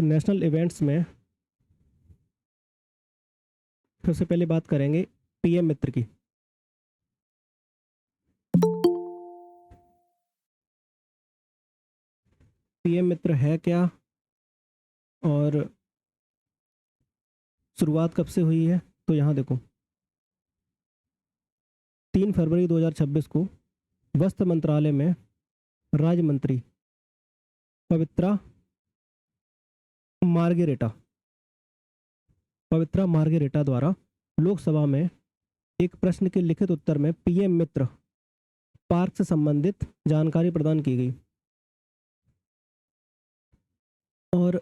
तो national events में सबसे पहले बात करेंगे पीएम मित्र की। पीएम मित्र है क्या और शुरुआत कब से हुई है? तो यहाँ देखो, 3 फरवरी 2026 को वस्त्र मंत्रालय में राज्य मंत्री पवित्रा मार्गेरेटा द्वारा लोकसभा में एक प्रश्न के लिखित उत्तर में पीएम मित्र पार्क से संबंधित जानकारी प्रदान की गई। और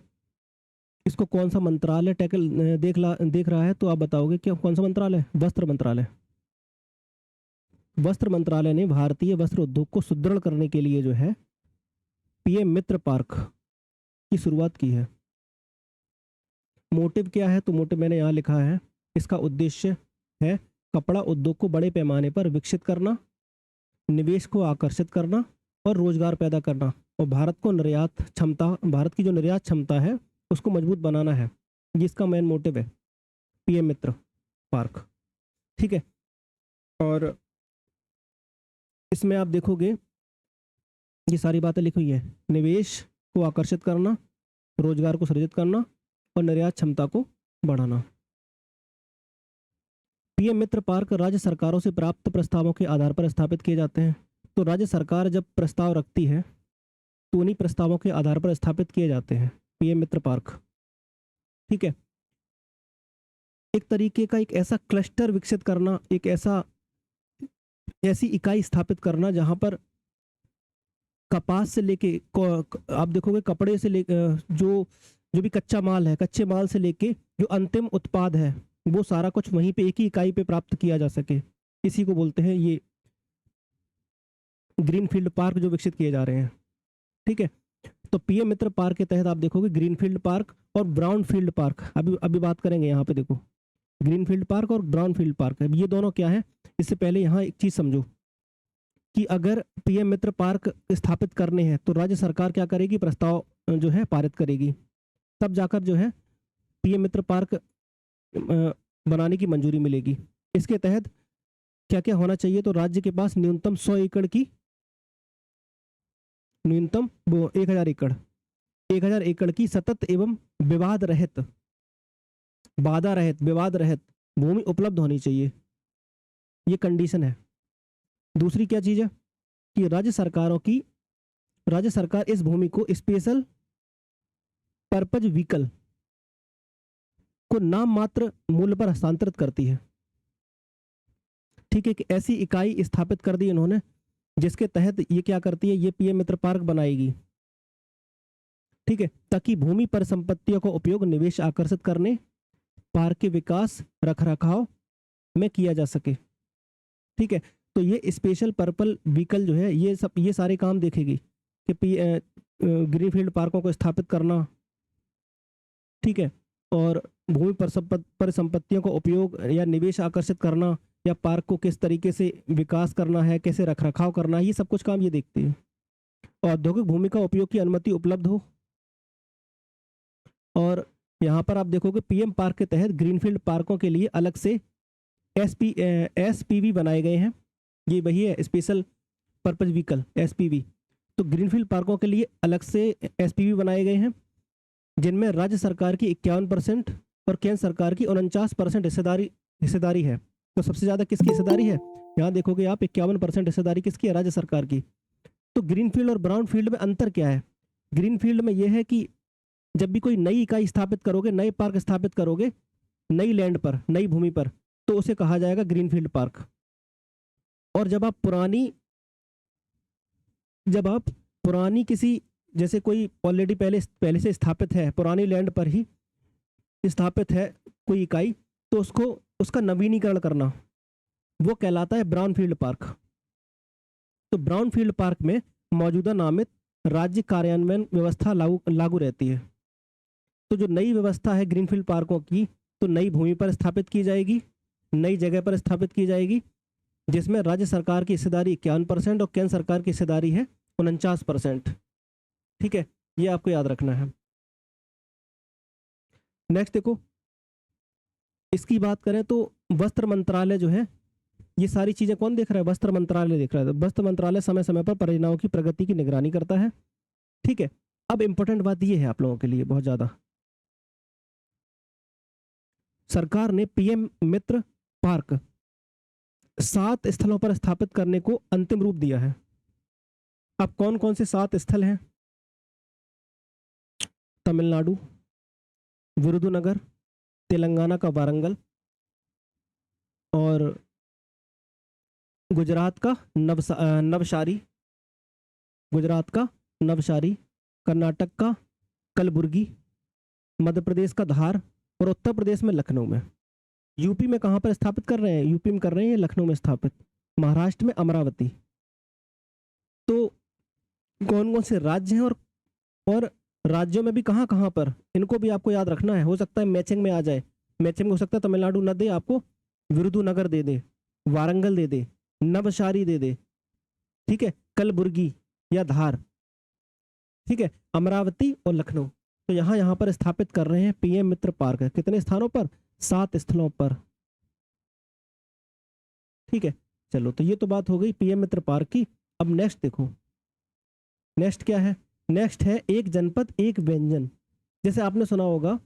इसको कौन सा मंत्रालय देख रहा है? तो आप बताओगे क्या कौन सा मंत्रालय? वस्त्र मंत्रालय। वस्त्र मंत्रालय ने भारतीय वस्त्र उद्योग को सुदृढ़ करने के लिए जो है पीएम मित्र पार्क की शुरुआत की है। मोटिव क्या है? तो मोटिव मैंने यहाँ लिखा है, इसका उद्देश्य है कपड़ा उद्योग को बड़े पैमाने पर विकसित करना, निवेश को आकर्षित करना और रोजगार पैदा करना, और भारत की जो निर्यात क्षमता है उसको मजबूत बनाना है। जिसका मेन मोटिव है पीएम मित्र पार्क। ठीक है, और इसमें आप देखोगे ये सारी बातें लिखी हुई है, निवेश को आकर्षित करना, रोजगार को सृजित करना और निर्यात क्षमता को बढ़ाना। पीएम मित्र पार्क राज्य सरकारों से प्राप्त प्रस्तावों के आधार पर स्थापित किए जाते हैं। तो राज्य सरकार जब प्रस्ताव रखती है तो उन्हीं प्रस्तावों के आधार पर स्थापित किए जाते हैं पीएम मित्र पार्क। ठीक है, एक तरीके का एक ऐसा क्लस्टर विकसित करना, एक ऐसी इकाई स्थापित करना जहां पर कपास से लेके आप देखोगे कपड़े से लेके जो भी कच्चा माल है, कच्चे माल से लेके जो अंतिम उत्पाद है, वो सारा कुछ वहीं पे एक ही इकाई पे प्राप्त किया जा सके। इसी को बोलते हैं ये ग्रीनफील्ड पार्क जो विकसित किए जा रहे हैं। ठीक है, तो पीएम मित्र पार्क के तहत आप देखोगे ग्रीनफील्ड पार्क और ब्राउनफील्ड पार्क, अभी बात करेंगे। यहाँ पे देखो ग्रीनफील्ड पार्क और ब्राउनफील्ड पार्क है, ये दोनों क्या है? इससे पहले यहाँ एक चीज समझो कि अगर पीएम मित्र पार्क स्थापित करने हैं तो राज्य सरकार क्या करेगी? प्रस्ताव जो है पारित करेगी, तब जाकर जो है पीएम मित्र पार्क बनाने की मंजूरी मिलेगी। इसके तहत क्या क्या होना चाहिए? तो राज्य के पास न्यूनतम 100 एकड़ की, न्यूनतम 1000 एकड़ की सतत एवं विवाद रहित भूमि उपलब्ध होनी चाहिए, ये कंडीशन है। दूसरी क्या चीज है कि राज्य सरकार इस भूमि को स्पेशल पर्पज व्हीकल को नाम मात्र मूल्य पर हस्तांतरित करती है। ठीक है, कि ऐसी इकाई स्थापित कर दी इन्होंने जिसके तहत ये क्या करती है? ये पीएम मित्र पार्क बनाएगी। ठीक है, ताकि भूमि पर संपत्तियों का उपयोग निवेश आकर्षित करने, पार्क के विकास रखरखाव में किया जा सके। ठीक है, तो ये स्पेशल पर्पल व्हीकल जो है ये सारे काम देखेगी कि ग्रीनफील्ड पार्कों को स्थापित करना, ठीक है, और भूमि पर संपत्तियों का उपयोग या निवेश आकर्षित करना, या पार्क को किस तरीके से विकास करना है, कैसे रखरखाव करना है, ये सब कुछ काम ये देखती है। औद्योगिक भूमि का उपयोग की अनुमति उपलब्ध हो। और यहाँ पर आप देखोगे पीएम पार्क के तहत ग्रीनफील्ड पार्कों के लिए अलग से एसपीवी बनाए गए हैं। ये वही है स्पेशल पर्पज व्हीकल, एसपीवी। तो ग्रीनफील्ड पार्कों के लिए अलग से एसपीवी बनाए गए हैं, जिनमें राज्य सरकार की 51% और केंद्र सरकार की 49% हिस्सेदारी है। तो सबसे ज्यादा किसकी हिस्सेदारी है? यहाँ देखोगे आप 51% हिस्सेदारी किसकी है? राज्य सरकार की। तो ग्रीनफील्ड और ब्राउनफील्ड में अंतर क्या है? ग्रीनफील्ड में यह है कि जब भी कोई नई इकाई स्थापित करोगे, नए पार्क स्थापित करोगे, नई लैंड पर, नई भूमि पर, तो उसे कहा जाएगा ग्रीनफील्ड पार्क। और जब आप पुरानी किसी, जैसे कोई ऑलरेडी पहले से स्थापित है, पुरानी लैंड पर ही स्थापित है कोई इकाई, तो उसका नवीनीकरण करना, वो कहलाता है ब्राउनफील्ड पार्क। तो ब्राउनफील्ड पार्क में मौजूदा नामित राज्य कार्यान्वयन व्यवस्था लागू रहती है। तो जो नई व्यवस्था है ग्रीनफील्ड पार्कों की, तो नई भूमि पर स्थापित की जाएगी, नई जगह पर स्थापित की जाएगी, जिसमें राज्य सरकार की हिस्सेदारी 51% और केंद्र सरकार की हिस्सेदारी है 49%। ठीक है, ये आपको याद रखना है। नेक्स्ट देखो, इसकी बात करें तो वस्त्र मंत्रालय जो है, ये सारी चीजें कौन देख रहा है? वस्त्र मंत्रालय देख रहा है। तो वस्त्र मंत्रालय समय समय पर परियोजनाओं की प्रगति की निगरानी करता है। ठीक है, अब इंपॉर्टेंट बात ये है आप लोगों के लिए बहुत ज्यादा, सरकार ने पीएम मित्र पार्क 7 स्थलों पर स्थापित करने को अंतिम रूप दिया है। अब कौन कौन से 7 स्थल हैं? तमिलनाडु, विरुधुनगर, तेलंगाना का वारंगल, और गुजरात का नवसारी, गुजरात का नवसारी, कर्नाटक का कलबुर्गी, मध्य प्रदेश का धार, और उत्तर प्रदेश में लखनऊ में। यूपी में कहाँ पर स्थापित कर रहे हैं? यूपी में कर रहे हैं, लखनऊ में स्थापित। महाराष्ट्र में अमरावती। तो कौन कौन से राज्य हैं, और राज्यों में भी कहाँ कहाँ पर, इनको भी आपको याद रखना है। हो सकता है मैचिंग में आ जाए, मैचिंग में हो सकता है तमिलनाडु न दे आपको, विरुधुनगर दे दे, वारंगल दे दे, नवसारी दे दे, ठीक है, कलबुर्गी या धार, ठीक है, अमरावती और लखनऊ। तो यहाँ यहाँ पर स्थापित कर रहे हैं पीएम मित्र पार्क। कितने स्थानों पर? 7 स्थलों पर। ठीक है, चलो, तो ये तो बात हो गई पीएम मित्र पार्क की। अब नेक्स्ट देखो, नेक्स्ट क्या है? नेक्स्ट है एक जनपद एक व्यंजन। जैसे आपने सुना होगा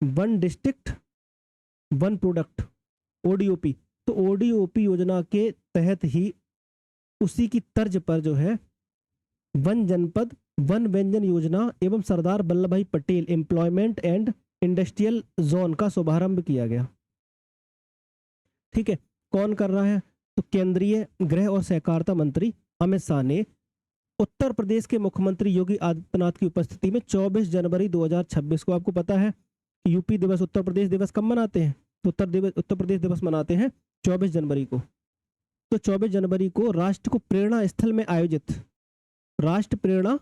one district one product, ODOP. तो ओडीओपी योजना के तहत ही उसी की तर्ज पर जो है वन जनपद वन व्यंजन योजना एवं सरदार वल्लभ भाई Patel employment and industrial zone का शुभारंभ किया गया। ठीक है, कौन कर रहा है? तो केंद्रीय गृह और सहकारिता मंत्री अमित शाह ने उत्तर प्रदेश के मुख्यमंत्री योगी आदित्यनाथ की उपस्थिति में 24 जनवरी 2026 को, आपको पता है कि यूपी दिवस उत्तर प्रदेश दिवस कब मनाते हैं? तो उत्तर प्रदेश दिवस मनाते हैं 24 जनवरी को। तो 24 जनवरी को राष्ट्र को प्रेरणा स्थल में आयोजित राष्ट्र प्रेरणा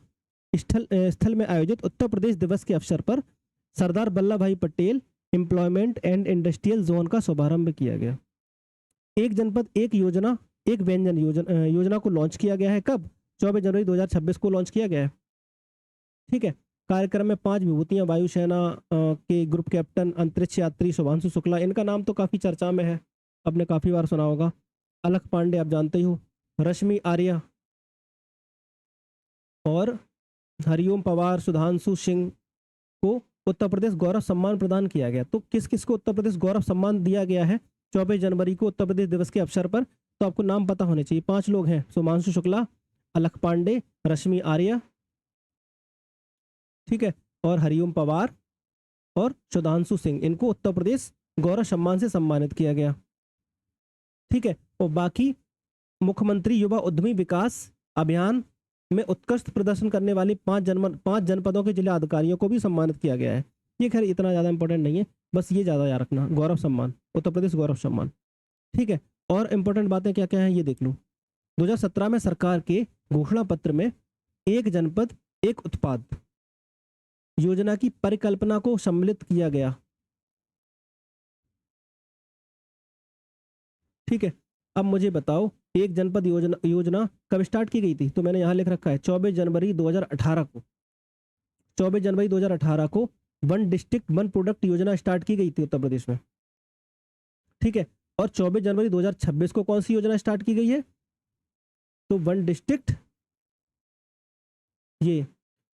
स्थल में आयोजित उत्तर प्रदेश दिवस के अवसर पर सरदार वल्लभ भाई Patel employment and industrial zone का शुभारंभ किया गया। एक जनपद एक योजना एक व्यंजन योजना को लॉन्च किया गया है। कब? 24 जनवरी 2026 को लॉन्च किया गया है। ठीक है, कार्यक्रम में 5 विभूतियां वायुसेना के ग्रुप कैप्टन अंतरिक्ष यात्री शुभांशु शुक्ला, इनका नाम तो काफी चर्चा में है, आपने काफी बार सुना होगा। अलख पांडे आप जानते ही हो, रश्मि आर्या और हरिओम पवार, सुधांशु सिंह को उत्तर प्रदेश गौरव सम्मान प्रदान किया गया। तो किस किस को उत्तर प्रदेश गौरव सम्मान दिया गया है 24 जनवरी को उत्तर प्रदेश दिवस के अवसर पर? तो आपको नाम पता होने चाहिए। 5 लोग हैं, सुधांशु शुक्ला, अलख पांडे, रश्मि आर्या, ठीक है, और हरिओम पवार और सुधांशु सिंह, इनको उत्तर प्रदेश गौरव सम्मान से सम्मानित किया गया। ठीक है, और बाकी मुख्यमंत्री युवा उद्यमी विकास अभियान में उत्कृष्ट प्रदर्शन करने वाले 5 जनपदों के जिला अधिकारियों को भी सम्मानित किया गया है। ये खैर इतना ज़्यादा इंपॉर्टेंट नहीं है, बस ये ज़्यादा याद रखना, गौरव सम्मान, उत्तर प्रदेश गौरव सम्मान। ठीक है, और इंपॉर्टेंट बातें क्या क्या हैं ये देख लो। 2017 में सरकार के घोषणा पत्र में एक जनपद एक उत्पाद योजना की परिकल्पना को सम्मिलित किया गया। ठीक है, अब मुझे बताओ एक जनपद योजना कब स्टार्ट की गई थी? तो मैंने यहाँ लिख रखा है 24 जनवरी 2018 को। 24 जनवरी 2018 को वन डिस्ट्रिक्ट वन प्रोडक्ट योजना स्टार्ट की गई थी उत्तर प्रदेश में। ठीक है, और 24 जनवरी 2026 को कौन सी योजना स्टार्ट की गई है? तो वन डिस्ट्रिक्ट, ये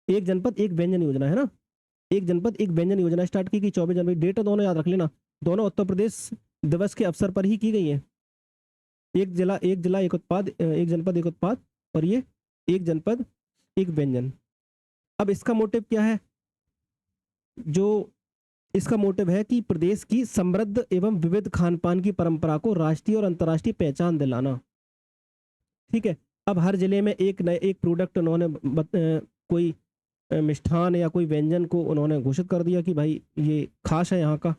एक जनपद एक व्यंजन योजना है ना, एक जनपद एक व्यंजन योजना स्टार्ट की गई 24 जनवरी। डेट दोनों याद रख लेना, दोनों उत्तर प्रदेश दिवस के अवसर पर ही की गई है। एक जिला एक उत्पाद, एक जनपद एक उत्पाद, और ये एक जनपद एक व्यंजन। अब इसका मोटिव क्या है? जो इसका मोटिव है कि प्रदेश की समृद्ध एवं विविध खान पान की परंपरा को राष्ट्रीय और अंतर्राष्ट्रीय पहचान दिलाना। ठीक है, अब हर जिले में एक प्रोडक्ट उन्होंने कोई मिष्ठान या कोई व्यंजन को उन्होंने घोषित कर दिया कि भाई ये खास है यहाँ का।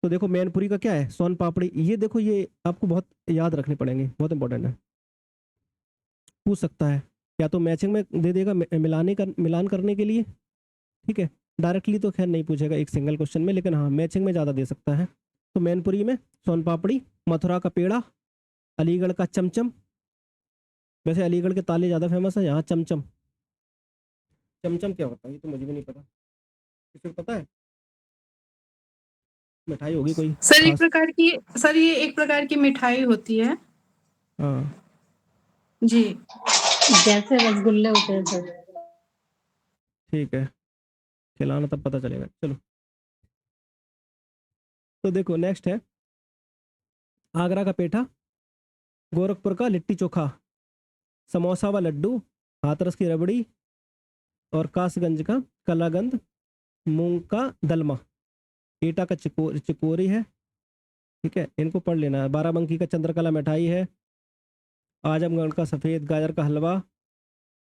तो देखो मैनपुरी का क्या है? सोन पापड़ी। ये देखो, ये आपको बहुत याद रखने पड़ेंगे, बहुत इंपॉर्टेंट है, पूछ सकता है, या तो मैचिंग में दे देगा मिलान करने के लिए। ठीक है, डायरेक्टली तो खैर नहीं पूछेगा एक सिंगल क्वेश्चन में, लेकिन हाँ मैचिंग में ज़्यादा दे सकता है। तो मैनपुरी में सोन पापड़ी, मथुरा का पेड़ा, अलीगढ़ का चमचम। वैसे अलीगढ़ के ताले ज़्यादा फेमस है, यहाँ चमचम। चमचम क्या होता है ये तो मुझे भी नहीं पता, किसी को पता है? मिठाई होगी कोई सर एक खास? प्रकार की सर ये एक प्रकार की मिठाई होती है। हाँ जी। जैसे रसगुल्ले होते हैं सर। ठीक है, खिलाना तब पता चलेगा। चलो तो देखो नेक्स्ट है आगरा का पेठा, गोरखपुर का लिट्टी चोखा, समोसा व लड्डू, हाथरस की रबड़ी और कासगंज का कलागंद, मूंग का दलमा, एटा का चिकोरी है। ठीक है, इनको पढ़ लेना है। बाराबंकी का चंद्रकला मिठाई है, आजमगढ़ का सफ़ेद गाजर का हलवा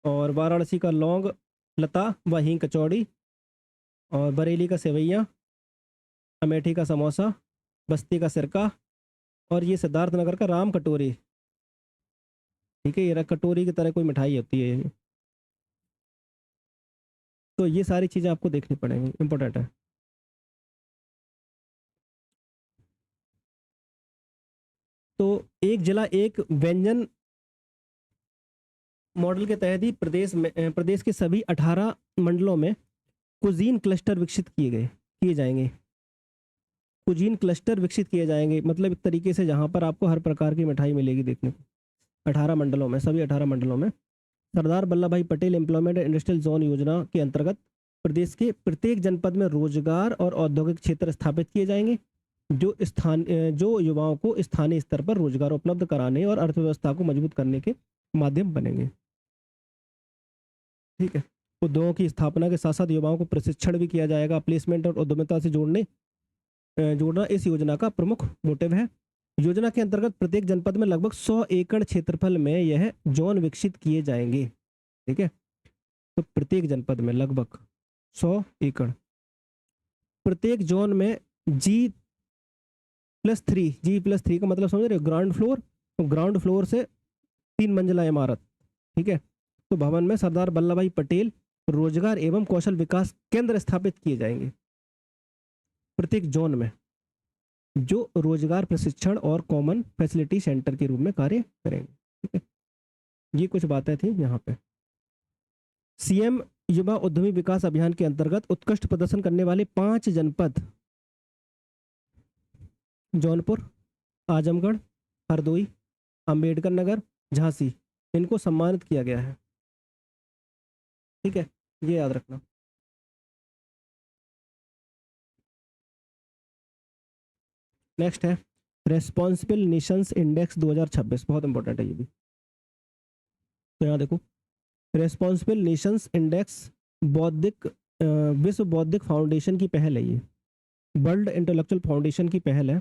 और वाराणसी का लौंग लता व हींग कचौड़ी और बरेली का सेवैयाँ, अमेठी का समोसा, बस्ती का सिरका और ये सिद्धार्थनगर का राम कटोरी। ठीक है, ये कटोरी की तरह कोई मिठाई होती है ये। तो ये सारी चीज़ें आपको देखनी पड़ेंगी, इंपॉर्टेंट है। तो एक जिला एक व्यंजन मॉडल के तहत ही प्रदेश के सभी 18 मंडलों में कुजीन क्लस्टर विकसित किए जाएंगे। कुजीन क्लस्टर विकसित किए जाएंगे मतलब एक तरीके से जहाँ पर आपको हर प्रकार की मिठाई मिलेगी देखने को 18 मंडलों में, सभी 18 मंडलों में। सरदार वल्लभ भाई पटेल एम्प्लॉयमेंट इंडस्ट्रियल जोन योजना के अंतर्गत प्रदेश के प्रत्येक जनपद में रोजगार और औद्योगिक क्षेत्र स्थापित किए जाएंगे जो युवाओं को स्थानीय स्तर पर रोजगार उपलब्ध कराने और अर्थव्यवस्था को मजबूत करने के माध्यम बनेंगे। ठीक है, उद्योगों की स्थापना के साथ साथ युवाओं को प्रशिक्षण भी किया जाएगा। प्लेसमेंट और उद्यमिता से जोड़ना इस योजना का प्रमुख मोटिव है। योजना के अंतर्गत प्रत्येक जनपद में लगभग 100 एकड़ क्षेत्रफल में यह जोन विकसित किए जाएंगे। ठीक है, तो प्रत्येक जनपद में लगभग 100 एकड़, प्रत्येक जोन में G+3 का मतलब समझ रहे हो, ग्राउंड फ्लोर, तो ग्राउंड फ्लोर से 3 मंजिला इमारत। ठीक है, तो भवन में सरदार वल्लभ भाई पटेल रोजगार एवं कौशल विकास केंद्र स्थापित किए जाएंगे प्रत्येक जोन में, जो रोजगार प्रशिक्षण और कॉमन फैसिलिटी सेंटर के रूप में कार्य करेंगे। ठीक है, ये कुछ बातें थी यहाँ पे। सीएम युवा उद्यमी विकास अभियान के अंतर्गत उत्कृष्ट प्रदर्शन करने वाले 5 जनपद जौनपुर, आजमगढ़, हरदोई, अंबेडकर नगर, झांसी, इनको सम्मानित किया गया है। ठीक है, ये याद रखना। नेक्स्ट है रेस्पॉन्सिबल नेशंस इंडेक्स 2026, बहुत इंपॉर्टेंट है ये भी। तो यहाँ देखो, रेस्पॉन्सिबल नेशंस इंडेक्स बौद्धिक विश्व बौद्धिक फाउंडेशन की पहल है ये, वर्ल्ड इंटेलेक्चुअल फाउंडेशन की पहल है।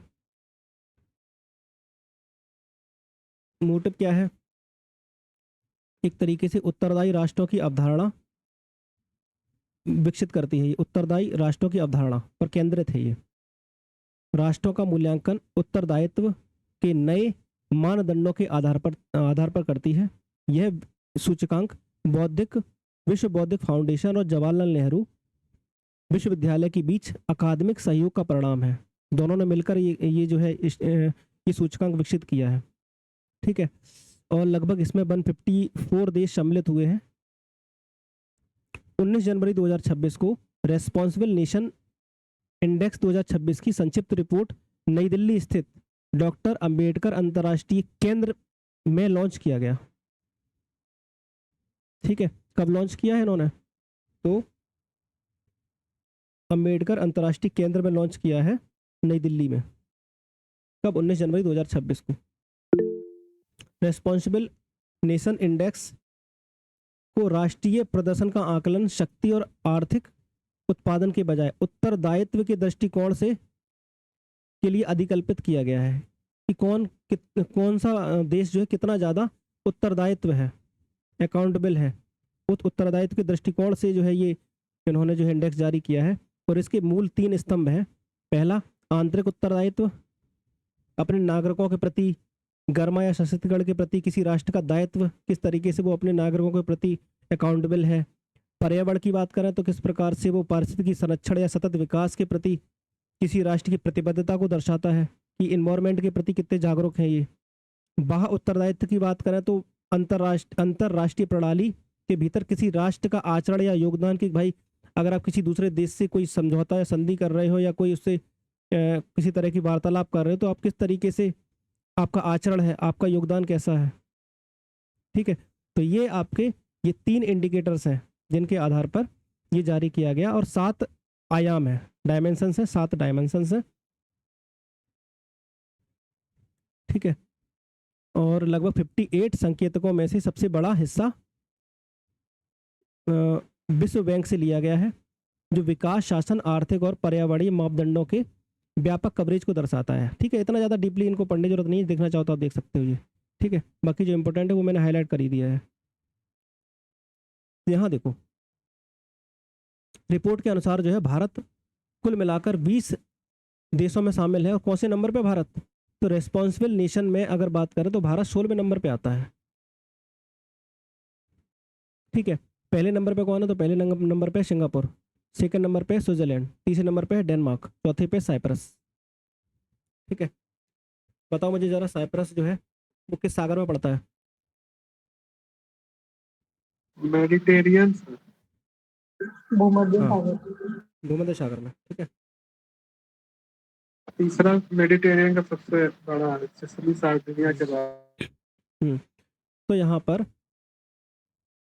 मोटिव क्या है? एक तरीके से उत्तरदायी राष्ट्रों की अवधारणा विकसित करती है। ये उत्तरदायी राष्ट्रों की अवधारणा पर केंद्रित है। ये राष्ट्रों का मूल्यांकन उत्तरदायित्व के नए मानदंडों के आधार पर करती है। यह सूचकांक विश्व बौद्धिक फाउंडेशन और जवाहरलाल नेहरू विश्वविद्यालय के बीच अकादमिक सहयोग का परिणाम है। दोनों ने मिलकर ये जो है ये सूचकांक विकसित किया है। ठीक है, और लगभग इसमें 154 देश सम्मिलित हुए हैं। 19 जनवरी 2026 को रेस्पॉन्सिबल नेशन इंडेक्स 2026 की संक्षिप्त रिपोर्ट नई दिल्ली स्थित डॉक्टर अंबेडकर अंतर्राष्ट्रीय केंद्र में लॉन्च किया गया। ठीक है, कब लॉन्च किया है इन्होंने? तो अंबेडकर अंतर्राष्ट्रीय केंद्र में लॉन्च किया है नई दिल्ली में। कब? 19 जनवरी 2026 को। रेस्पॉन्सिबल नेशन इंडेक्स को राष्ट्रीय प्रदर्शन का आकलन शक्ति और आर्थिक उत्पादन के बजाय उत्तरदायित्व के दृष्टिकोण से के लिए अधिकल्पित किया गया है कि कौन सा देश जो है कितना ज़्यादा उत्तरदायित्व है, अकाउंटेबल है। उस उत्तरदायित्व के दृष्टिकोण से जो है ये इन्होंने जो है इंडेक्स जारी किया है। और इसके मूल 3 स्तंभ हैं। पहला, आंतरिक उत्तरदायित्व, अपने नागरिकों के प्रति, गर्मा या छत्तीसगढ़ के प्रति किसी राष्ट्र का दायित्व, किस तरीके से वो अपने नागरिकों के प्रति अकाउंटेबल है। पर्यावरण की बात करें तो किस प्रकार से वो पारिस्थितिकी संरक्षण या सतत विकास के प्रति किसी राष्ट्र की प्रतिबद्धता को दर्शाता है कि इन्वायरमेंट के प्रति कितने जागरूक हैं ये। बाह्य उत्तरदायित्व की बात करें तो अंतरराष्ट्रीय प्रणाली के भीतर किसी राष्ट्र का आचरण या योगदान कि भाई अगर आप किसी दूसरे देश से कोई समझौता या संधि कर रहे हो या कोई उससे किसी तरह की वार्तालाप कर रहे हो तो आप किस तरीके से आपका आचरण है, आपका योगदान कैसा है। ठीक है, तो ये आपके ये 3 इंडिकेटर्स हैं जिनके आधार पर ये जारी किया गया, और 7 आयाम है, डायमेंशंस है, 7 डायमेंशंस है। ठीक है, और लगभग 58 संकेतकों में से सबसे बड़ा हिस्सा विश्व बैंक से लिया गया है, जो विकास, शासन, आर्थिक और पर्यावरणीय मापदंडों के व्यापक कवरेज को दर्शाता है। ठीक है, इतना ज़्यादा डीपली इनको पढ़ने की जरूरत नहीं है, देखना चाहो तो आप देख सकते हो ये। ठीक है, बाकी जो इंपॉर्टेंट है वो मैंने हाईलाइट कर ही दिया है। यहाँ देखो, रिपोर्ट के अनुसार जो है भारत कुल मिलाकर 20 देशों में शामिल है। और कौन से नंबर पे भारत? तो रेस्पॉन्सिबल नेशन में अगर बात करें तो भारत 16वें नंबर पे आता है। ठीक है, पहले नंबर पे कौन है? तो पहले नंबर पे सिंगापुर, सेकंड नंबर पे स्विट्जरलैंड, तीसरे नंबर पे डेनमार्क, चौथे पे साइप्रस। ठीक है, बताओ मुझे जरा, साइप्रस जो है वो किस सागर में पड़ता है? मेडिटेरियन भूमध्य हाँ, सागर। भूमध्य सागर में। ठीक है, तीसरा मेडिटेरियन का सबसे बड़ा है, सिसिली सार्डिनिया के बाद। तो यहाँ पर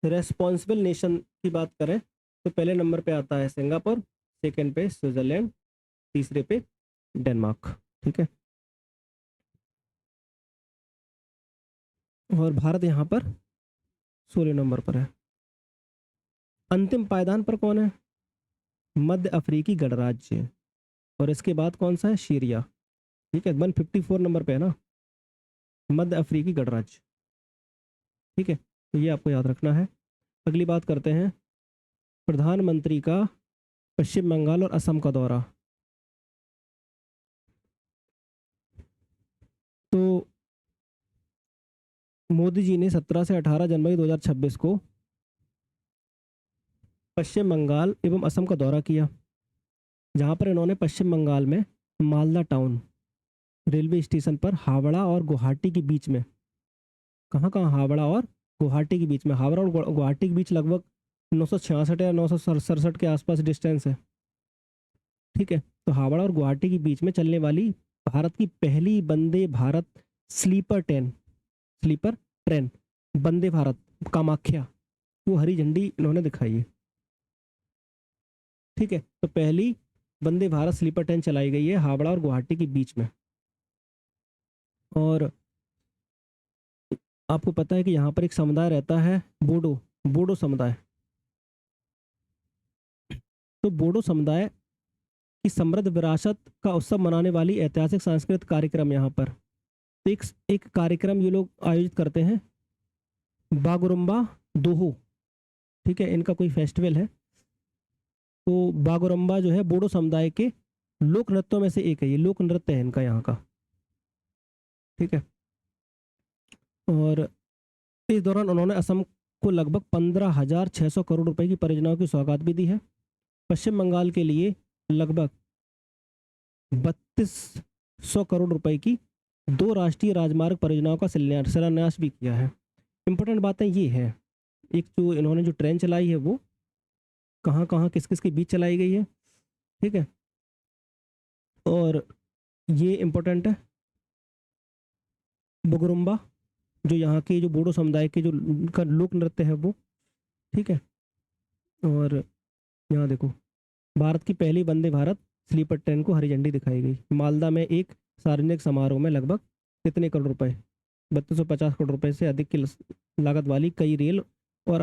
रेस्पॉन्सिबल नेशन की बात करें तो पहले नंबर पे आता है सिंगापुर, सेकंड पे स्विट्जरलैंड, तीसरे पे डेनमार्क। ठीक है, और भारत यहाँ पर 16 नंबर पर है। अंतिम पायदान पर कौन है? मध्य अफ्रीकी गणराज्य, और इसके बाद कौन सा है? सीरिया। ठीक है, 154 नंबर पे है ना, मध्य अफ्रीकी गणराज्य। ठीक है, तो ये आपको याद रखना है। अगली बात करते हैं, प्रधानमंत्री का पश्चिम बंगाल और असम का दौरा। तो मोदी जी ने 17 से 18 जनवरी 2026 को पश्चिम बंगाल एवं असम का दौरा किया, जहां पर इन्होंने पश्चिम बंगाल में मालदा टाउन रेलवे स्टेशन पर हावड़ा और गुवाहाटी के बीच में, कहाँ कहाँ? हावड़ा और गुवाहाटी के बीच में। हावड़ा और गुवाहाटी के बीच लगभग 966 या 967 के आसपास डिस्टेंस है। ठीक है, तो हावड़ा और गुवाहाटी के बीच में चलने वाली भारत की पहली वंदे भारत स्लीपर ट्रेन वंदे भारत कामाख्या, वो हरी झंडी इन्होंने दिखाई है। ठीक है, तो पहली वंदे भारत स्लीपर ट्रेन चलाई गई है हावड़ा और गुवाहाटी के बीच में। और आपको पता है कि यहाँ पर एक समुदाय रहता है, बोडो समुदाय। तो बोडो समुदाय की समृद्ध विरासत का उत्सव मनाने वाली ऐतिहासिक सांस्कृतिक कार्यक्रम यहाँ पर एक कार्यक्रम ये लोग आयोजित करते हैं, बागुरुम्बा दोहो। ठीक है, इनका कोई फेस्टिवल है। तो बागुरुम्बा जो है बोडो समुदाय के लोक नृत्यों में से एक है, ये लोक नृत्य है इनका यहाँ का। ठीक है, और इस दौरान उन्होंने असम को लगभग 15,600 करोड़ रुपए की परियोजनाओं की सौगात भी दी है। पश्चिम बंगाल के लिए लगभग 3200 करोड़ रुपए की 2 राष्ट्रीय राजमार्ग परियोजनाओं का शिलान्यास भी किया है। इंपॉर्टेंट बातें ये है, एक जो इन्होंने जो ट्रेन चलाई है वो कहाँ कहाँ किस किस के बीच चलाई गई है। ठीक है, और ये इम्पोर्टेंट है, बगुरुम्बा जो यहाँ के जो बोडो समुदाय के जो का लोक नृत्य है वो। ठीक है, और यहाँ देखो, भारत की पहली वंदे भारत स्लीपर ट्रेन को हरी झंडी दिखाई गई। मालदा में एक सार्वजनिक समारोह में लगभग कितने करोड़ रुपए? 3250 करोड़ रुपए से अधिक की लागत वाली कई रेल और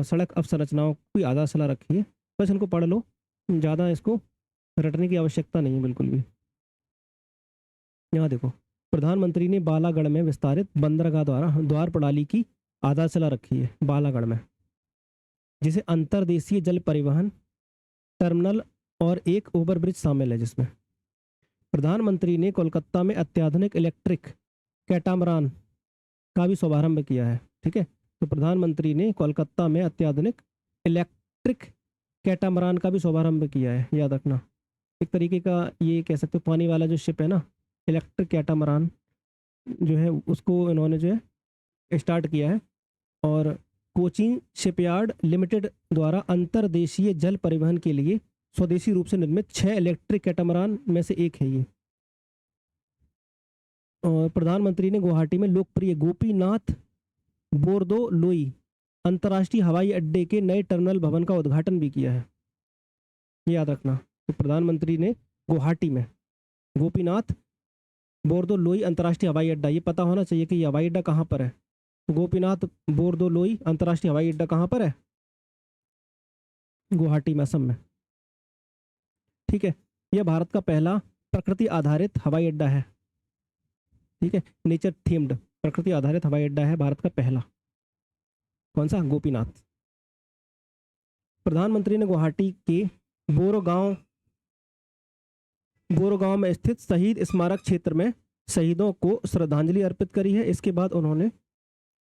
सड़क अवसंरचनाओं की आधारशिला रखी है। बस इनको पढ़ लो, ज़्यादा इसको रटने की आवश्यकता नहीं है बिल्कुल भी। यहाँ देखो, प्रधानमंत्री ने बालागढ़ में विस्तारित बंदरगाह द्वार प्रणाली की आधारशिला रखी है, बालागढ़ में, जिसे अंतर्देशीय जल परिवहन टर्मिनल और एक ओवरब्रिज शामिल है। जिसमें प्रधानमंत्री ने कोलकाता में अत्याधुनिक इलेक्ट्रिक कैटामरान का भी शुभारंभ किया है। ठीक है, तो प्रधानमंत्री ने कोलकाता में अत्याधुनिक इलेक्ट्रिक कैटामरान का भी शुभारंभ किया है, याद रखना। एक तरीके का ये कह सकते हो पानी वाला जो शिप है ना, इलेक्ट्रिक कैटामरान जो है उसको इन्होंने जो है स्टार्ट किया है। और कोचीन शिपयार्ड लिमिटेड द्वारा अंतर्देशीय जल परिवहन के लिए स्वदेशी रूप से निर्मित 6 इलेक्ट्रिक कैटामरान में से एक है ये। और प्रधानमंत्री ने गुवाहाटी में लोकप्रिय गोपीनाथ बोरदोलोई अंतर्राष्ट्रीय हवाई अड्डे के नए टर्मिनल भवन का उद्घाटन भी किया है, ये याद रखना। तो प्रधानमंत्री ने गुवाहाटी में गोपीनाथ बोरदोलोई अंतर्राष्ट्रीय हवाई अड्डा, ये पता होना चाहिए कि ये हवाई अड्डा कहाँ पर है। गोपीनाथ बोरदोलोई अंतर्राष्ट्रीय हवाई अड्डा कहाँ पर है? गुवाहाटी में, असम में। ठीक है, यह भारत का पहला प्रकृति आधारित हवाई अड्डा है। ठीक है, नेचर थीम्ड प्रकृति आधारित हवाई अड्डा है भारत का पहला। कौन सा? गोपीनाथ। प्रधानमंत्री ने गुवाहाटी के बोरोगांव में स्थित शहीद स्मारक क्षेत्र में शहीदों को श्रद्धांजलि अर्पित करी है। इसके बाद उन्होंने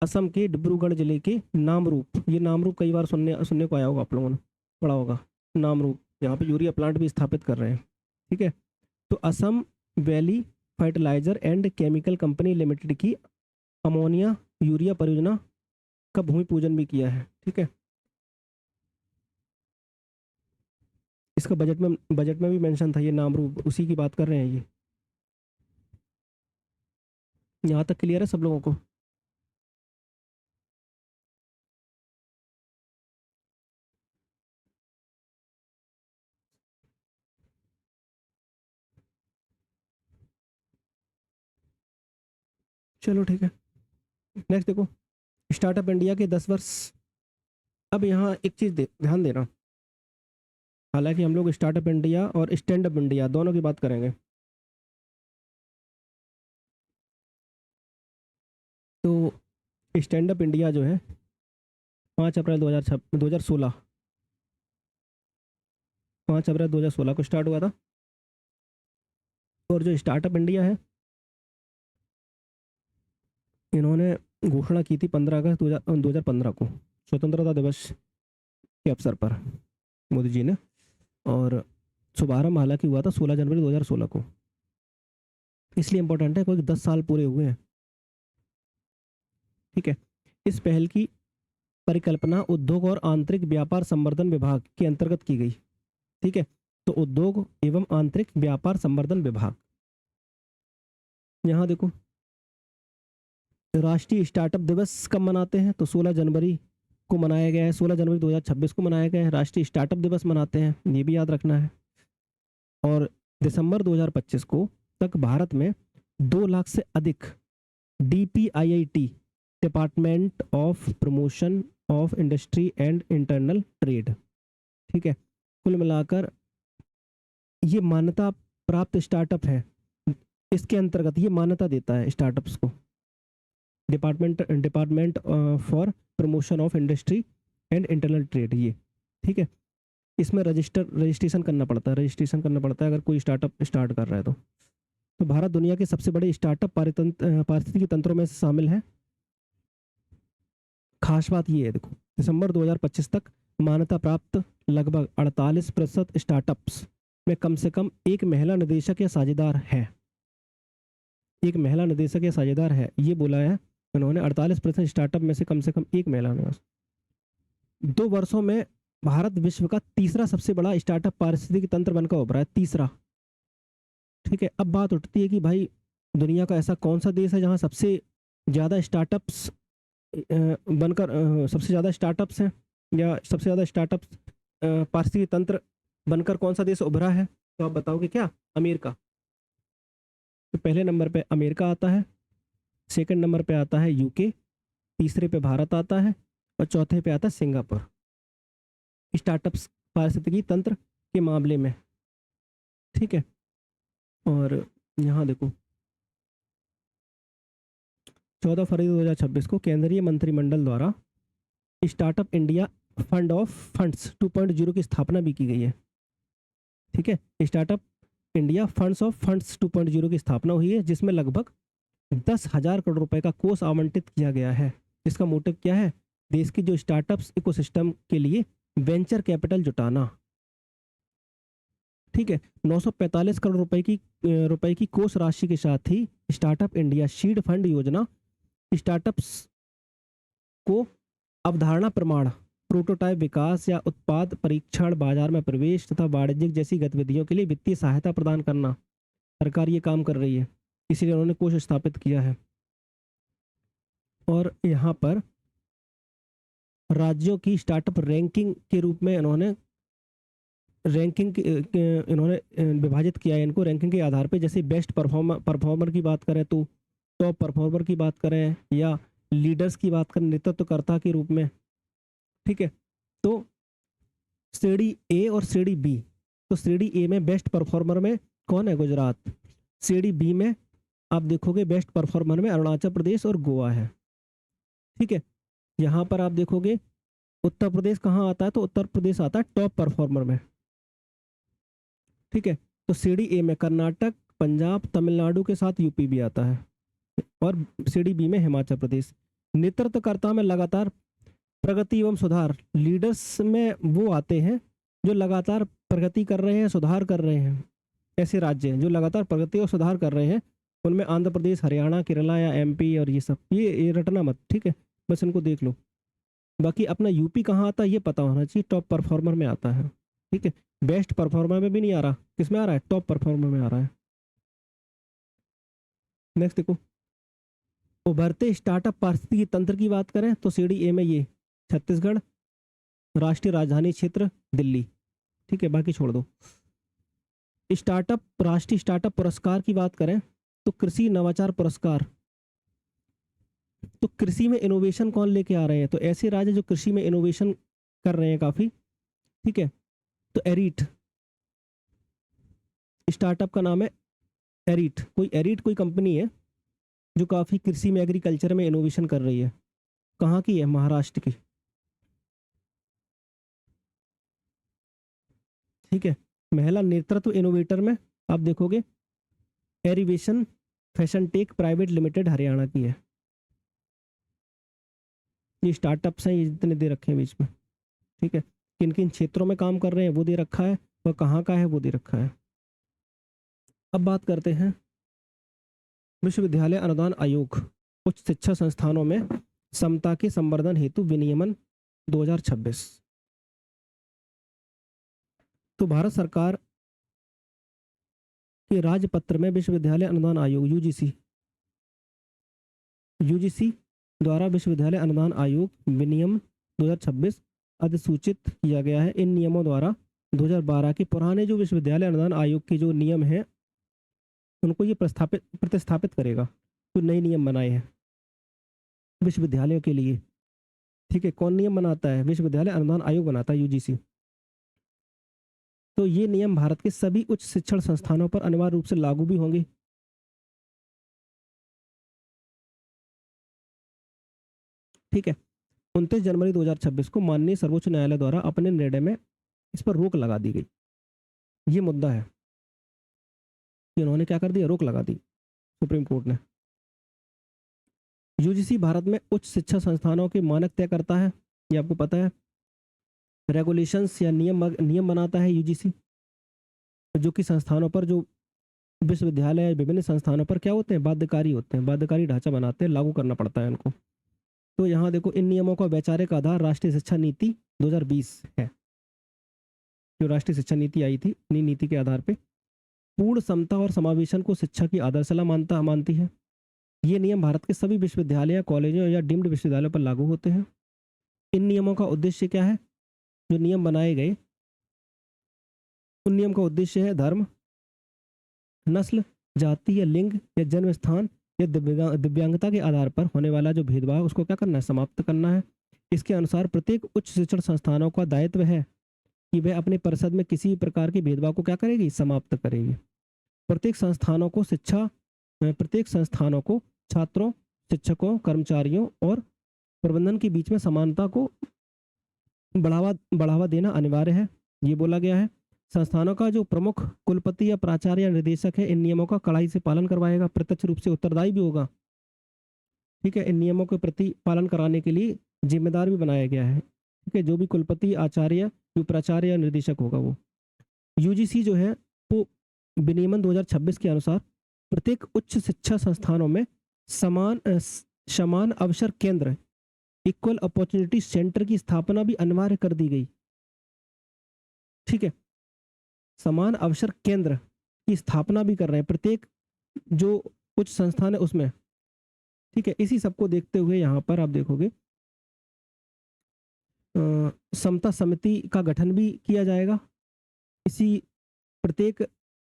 असम के डिब्रूगढ़ जिले के नामरूप, ये नामरूप कई बार सुनने को आया होगा, आप लोगों ने पढ़ा होगा नामरूप, यहाँ पे यूरिया प्लांट भी स्थापित कर रहे हैं। ठीक है, तो Assam valley fertilizer and chemical company limited की अमोनिया यूरिया परियोजना का भूमि पूजन भी किया है। ठीक है, इसका बजट में भी मेंशन था, ये नामरूप उसी की बात कर रहे हैं ये। यहाँ तक क्लियर है सब लोगों को? चलो ठीक है, नेक्स्ट देखो, स्टार्टअप इंडिया के 10 वर्ष। अब यहाँ एक चीज़ ध्यान देना, हालांकि हम लोग स्टार्टअप इंडिया और स्टैंड अप इंडिया दोनों की बात करेंगे। तो स्टैंड अप इंडिया जो है 5 अप्रैल 2016 को स्टार्ट हुआ था। और जो स्टार्टअप इंडिया है, इन्होंने घोषणा की थी 15 अगस्त 2015 को, स्वतंत्रता दिवस के अवसर पर मोदी जी ने। और शुभारंभ हालांकि हुआ था 16 जनवरी 2016 को, इसलिए इम्पोर्टेंट है क्योंकि 10 साल पूरे हुए हैं। ठीक है, इस पहल की परिकल्पना उद्योग और आंतरिक व्यापार संवर्धन विभाग के अंतर्गत की गई। ठीक है, तो उद्योग एवं आंतरिक व्यापार संवर्धन विभाग। यहाँ देखो, राष्ट्रीय स्टार्टअप दिवस कब मनाते हैं? तो 16 जनवरी को मनाया गया है, 16 जनवरी 2026 को मनाया गया है, राष्ट्रीय स्टार्टअप दिवस मनाते हैं, ये भी याद रखना है। और दिसंबर 2025 को तक भारत में 2 लाख से अधिक DPIIT department of promotion of industry and internal trade. ठीक है, कुल मिलाकर ये मान्यता प्राप्त स्टार्टअप है, इसके अंतर्गत ये मान्यता देता है स्टार्टअप्स को, department for promotion of industry and internal trade ये। ठीक है, इसमें रजिस्ट्रेशन करना पड़ता है अगर कोई स्टार्टअप स्टार्ट कर रहा है तो भारत दुनिया के सबसे बड़े स्टार्टअप पारिस्थितिकी तंत्रों में से शामिल है। खास बात ये है, देखो, दिसंबर 2025 तक मान्यता प्राप्त लगभग 48% स्टार्टअप्स में कम से कम एक महिला निदेशक या साझेदार है। ये बोला है उन्होंने, 48% स्टार्टअप में से कम एक महिला निवास। 2 वर्षों में भारत विश्व का तीसरा सबसे बड़ा स्टार्टअप पारिस्थितिकी तंत्र बनकर उभरा है, तीसरा। ठीक है, अब बात उठती है कि भाई दुनिया का ऐसा कौन सा देश है जहां सबसे ज़्यादा स्टार्टअप्स हैं, या सबसे ज़्यादा स्टार्टअप्स पारिस्थितिकी तंत्र बनकर कौन सा देश उभरा है? तो आप बताओगे क्या? अमेरिका। तो पहले नंबर पे अमेरिका आता है, सेकंड नंबर पे आता है यूके, तीसरे पे भारत आता है और चौथे पे आता है सिंगापुर स्टार्टअप्स पारिस्थितिकी तंत्र के मामले में। ठीक है, और यहाँ देखो 14 फरवरी 2026 को केंद्रीय मंत्रिमंडल द्वारा startup India fund of funds 2.0 की स्थापना भी की गई है। ठीक है, startup India funds of funds 2.0 की स्थापना हुई है, जिसमें लगभग 10,000 करोड़ रुपए का कोष आवंटित किया गया है। इसका मोटिव क्या है? देश की जो स्टार्टअप्स इकोसिस्टम के लिए वेंचर कैपिटल जुटाना। ठीक है, 945 करोड़ रुपए की कोष राशि के साथ ही स्टार्टअप इंडिया सीड फंड योजना स्टार्टअप्स को अवधारणा प्रमाण प्रोटोटाइप विकास या उत्पाद परीक्षण, बाजार में प्रवेश तथा वाणिज्यिक जैसी गतिविधियों के लिए वित्तीय सहायता प्रदान करना। सरकार ये काम कर रही है, इसीलिए उन्होंने कोष स्थापित किया है। और यहाँ पर राज्यों की स्टार्टअप रैंकिंग के रूप में इन्होंने विभाजित किया है इनको रैंकिंग के आधार पे। जैसे बेस्ट परफॉर्मर की बात करें तो टॉप परफॉर्मर की बात करें या लीडर्स की बात करें नेतृत्वकर्ता के रूप में, ठीक है। तो श्रेणी ए और श्रेणी बी, तो श्रेणी ए में बेस्ट परफॉर्मर में कौन है? गुजरात। श्रेणी बी में आप देखोगे बेस्ट परफॉर्मर में अरुणाचल प्रदेश और गोवा है, ठीक है। यहाँ पर आप देखोगे उत्तर प्रदेश कहाँ आता है? तो उत्तर प्रदेश आता है टॉप परफॉर्मर में, ठीक है। तो श्रेणी ए में कर्नाटक, पंजाब, तमिलनाडु के साथ यूपी भी आता है और श्रेणी बी में हिमाचल प्रदेश। नेतृत्वकर्ता में लगातार प्रगति एवं सुधार, लीडर्स में वो आते हैं जो लगातार प्रगति कर रहे हैं, सुधार कर रहे हैं। ऐसे राज्य हैं जो लगातार प्रगति और सुधार कर रहे हैं, उनमें आंध्र प्रदेश, हरियाणा, केरला या एमपी और ये सब। ये रटना मत, ठीक है, बस इनको देख लो। बाकी अपना यूपी कहाँ आता है ये पता होना चाहिए, टॉप परफॉर्मर में आता है, ठीक है। बेस्ट परफॉर्मर में भी नहीं आ रहा, किस में आ रहा है? टॉप परफॉर्मर में आ रहा है। नेक्स्ट देखो, उभरते स्टार्टअप पारिस्थितिकी तंत्र की बात करें तो श्रेणी ए में ये छत्तीसगढ़, राष्ट्रीय राजधानी क्षेत्र दिल्ली, ठीक है, बाकी छोड़ दो। स्टार्टअप, राष्ट्रीय स्टार्टअप पुरस्कार की बात करें तो कृषि नवाचार पुरस्कार, तो कृषि में इनोवेशन कौन लेके आ रहे हैं? तो ऐसे राज्य जो कृषि में इनोवेशन कर रहे हैं काफी, ठीक है। तो एरीट स्टार्टअप का नाम है, एरीट कोई कंपनी है जो काफी कृषि में, एग्रीकल्चर में इनोवेशन कर रही है। कहाँ की है? महाराष्ट्र की, ठीक है। महिला नेतृत्व इनोवेटर में आप देखोगे एरिवेशन fashion tech private limited Haryana की है। ये स्टार्टअप्स हैं, ये जितने दे रखे हैं बीच में, ठीक है। किन किन क्षेत्रों में काम कर रहे हैं वो दे रखा है, वह कहाँ का है वो दे रखा है। अब बात करते हैं विश्वविद्यालय अनुदान आयोग उच्च शिक्षा संस्थानों में समता के संवर्धन हेतु विनियमन 2026। तो भारत सरकार के राजपत्र में विश्वविद्यालय अनुदान आयोग यूजीसी द्वारा विश्वविद्यालय अनुदान आयोग विनियम 2026 अधिसूचित किया गया है। इन नियमों द्वारा 2012 के पुराने जो विश्वविद्यालय अनुदान आयोग के जो नियम हैं उनको ये प्रतिस्थापित करेगा। तो नए नियम बनाए हैं विश्वविद्यालयों के लिए, ठीक है। कौन नियम बनाता है? विश्वविद्यालय अनुदान आयोग बनाता है, यूजीसी। तो ये नियम भारत के सभी उच्च शिक्षण संस्थानों पर अनिवार्य रूप से लागू भी होंगे, ठीक है। 29 जनवरी 2026 को माननीय सर्वोच्च न्यायालय द्वारा अपने निर्णय में इस पर रोक लगा दी गई। ये मुद्दा है कि उन्होंने क्या कर दिया? रोक लगा दी सुप्रीम कोर्ट ने। यूजीसी भारत में उच्च शिक्षा संस्थानों के मानक तय करता है, ये आपको पता है। रेगुलेशंस या नियम बनाता है यूजीसी, जो कि संस्थानों पर, जो विश्वविद्यालय विभिन्न संस्थानों पर क्या होते हैं? बाध्यकारी होते हैं, बाध्यकारी ढांचा बनाते हैं, लागू करना पड़ता है इनको। तो यहाँ देखो, इन नियमों का वैचारिक आधार राष्ट्रीय शिक्षा नीति 2020 है। जो राष्ट्रीय शिक्षा नीति आई थी, इन्हीं नीति के आधार पे पूर्ण समता और समावेशन को शिक्षा की आधारशिला मानती है। ये नियम भारत के सभी विश्वविद्यालय, कॉलेजों या डीम्ड विश्वविद्यालयों पर लागू होते हैं। इन नियमों का उद्देश्य क्या है? जो नियम बनाए गए उन नियम का उद्देश्य है धर्म, नस्ल, जाति या लिंग या जन्म स्थान या दिव्यांगता के आधार पर होने वाला जो भेदभाव उसको क्या करना है? समाप्त करना है। इसके अनुसार प्रत्येक उच्च शिक्षण संस्थानों का दायित्व है कि वह अपने परिषद में किसी भी प्रकार के भेदभाव को क्या करेगी? समाप्त करेगी। प्रत्येक संस्थानों को छात्रों, शिक्षकों, कर्मचारियों और प्रबंधन के बीच में समानता को बढ़ावा देना अनिवार्य है, ये बोला गया है। संस्थानों का जो प्रमुख कुलपति या प्राचार्य या निर्देशक है इन नियमों का कड़ाई से पालन करवाएगा, प्रत्यक्ष रूप से उत्तरदायी भी होगा, ठीक है। इन नियमों के प्रति पालन कराने के लिए जिम्मेदार भी बनाया गया है, ठीक है। जो भी कुलपति, आचार्य, जो प्राचार्य या निर्देशक होगा वो। यूजीसी जो है वो विनियमन 2026 के अनुसार प्रत्येक उच्च शिक्षा संस्थानों में समान अवसर केंद्र इक्वल अपॉर्चुनिटी सेंटर की स्थापना भी अनिवार्य कर दी गई। ठीक है, समान अवसर केंद्र की स्थापना भी कर रहे हैं प्रत्येक जो कुछ संस्थान है उसमें। ठीक है, इसी सबको देखते हुए यहाँ पर आप देखोगे समता समिति का गठन भी किया जाएगा। इसी प्रत्येक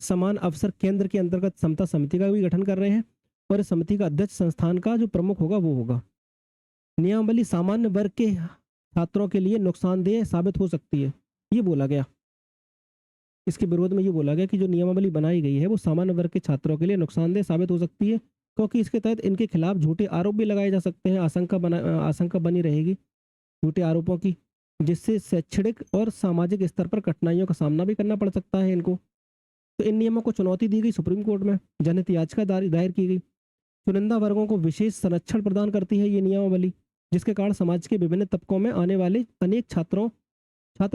समान अवसर केंद्र के अंतर्गत समता समिति का भी गठन कर रहे हैं और इस समिति का अध्यक्ष संस्थान का जो प्रमुख होगा वो होगा। नियमावली सामान्य वर्ग के छात्रों के लिए नुकसानदेह साबित हो सकती है, ये बोला गया। इसके विरोध में ये बोला गया कि जो नियमावली बनाई गई है वो सामान्य वर्ग के छात्रों के लिए नुकसानदेह साबित हो सकती है, क्योंकि इसके तहत इनके खिलाफ झूठे आरोप भी लगाए जा सकते हैं। आशंका बनी रहेगी झूठे आरोपों की, जिससे शैक्षणिक और सामाजिक स्तर पर कठिनाइयों का सामना भी करना पड़ सकता है इनको। तो इन नियमों को चुनौती दी गई सुप्रीम कोर्ट में, जनहित याचिका दायर की गई। चुनिंदा वर्गों को विशेष संरक्षण प्रदान करती है ये नियमावली, जिसके कारण समाज के विभिन्न तबकों में आने वाले अनेक छात्र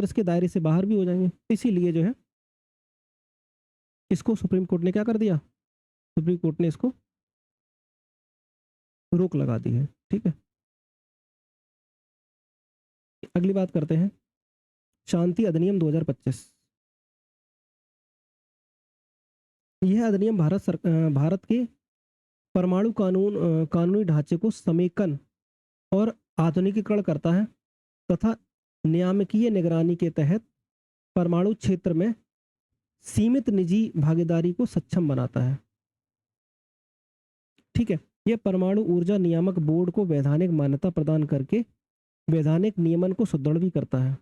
इसके दायरे से बाहर भी हो जाएंगे। इसीलिए जो है इसको सुप्रीम कोर्ट ने क्या कर दिया, सुप्रीम कोर्ट ने इसको रोक लगा दी है। ठीक है, अगली बात करते हैं शांति अधिनियम 2025। यह अधिनियम भारत के परमाणु कानूनी ढांचे को समेकन और आधुनिकीकरण करता है तथा नियामकीय निगरानी के तहत परमाणु क्षेत्र में सीमित निजी भागीदारी को सक्षम बनाता है। ठीक है, यह परमाणु ऊर्जा नियामक बोर्ड को वैधानिक मान्यता प्रदान करके वैधानिक नियमन को सुदृढ़ भी करता है।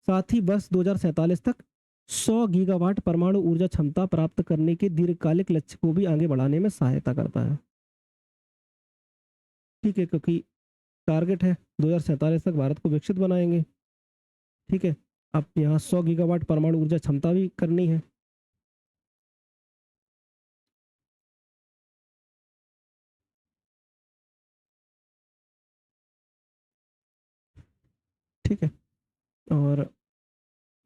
साथ ही वर्ष 2047 तक 100 गीगावाट परमाणु ऊर्जा क्षमता प्राप्त करने के दीर्घकालिक लक्ष्य को भी आगे बढ़ाने में सहायता करता है। ठीक है, क्योंकि टारगेट है 2047 तक भारत को विकसित बनाएंगे। ठीक है, अब यहाँ 100 गीगावाट परमाणु ऊर्जा क्षमता भी करनी है। ठीक है, और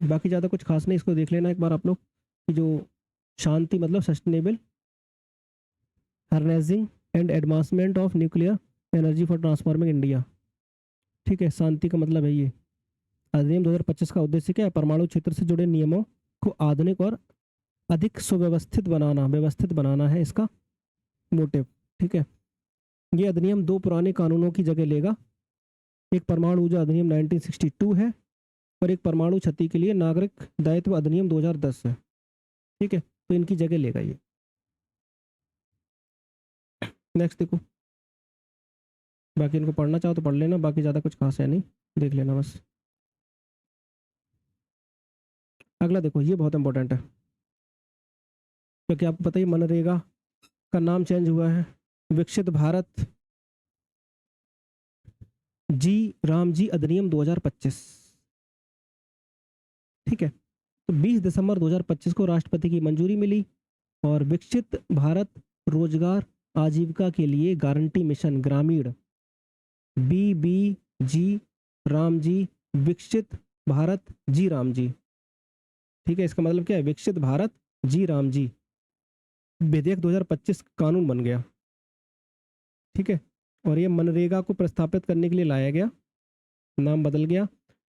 बाकी ज़्यादा कुछ खास नहीं, इसको देख लेना एक बार आप लोग कि जो शांति मतलब sustainable harnessing and advancement of nuclear energy for transforming India. ठीक है, शांति का मतलब है ये। अधिनियम 2025 का उद्देश्य क्या है, परमाणु क्षेत्र से जुड़े नियमों को आधुनिक और अधिक व्यवस्थित बनाना है इसका मोटिव। ठीक है, ये अधिनियम 2 पुराने कानूनों की जगह लेगा। एक परमाणु ऊर्जा अधिनियम 1962 है और एक परमाणु क्षति के लिए नागरिक दायित्व अधिनियम 2010 है। ठीक है, तो इनकी जगह लेगा ये। नेक्स्ट देखो, बाकी इनको पढ़ना चाहो तो पढ़ लेना, बाकी ज़्यादा कुछ खास है नहीं, देख लेना बस। अगला देखो, ये बहुत इंपॉर्टेंट है क्योंकि आपको पता ही मनरेगा का नाम चेंज हुआ है, विकसित भारत रामजी अधिनियम 2025। ठीक है, तो 20 दिसंबर 2025 को राष्ट्रपति की मंजूरी मिली और विकसित भारत रोजगार आजीविका के लिए गारंटी मिशन ग्रामीण BBG रामजी विकसित भारत जी रामजी। ठीक है, इसका मतलब क्या है, विकसित भारत जी रामजी विधेयक 2025 कानून बन गया। ठीक है, और ये मनरेगा को प्रस्तावित करने के लिए लाया गया, नाम बदल गया।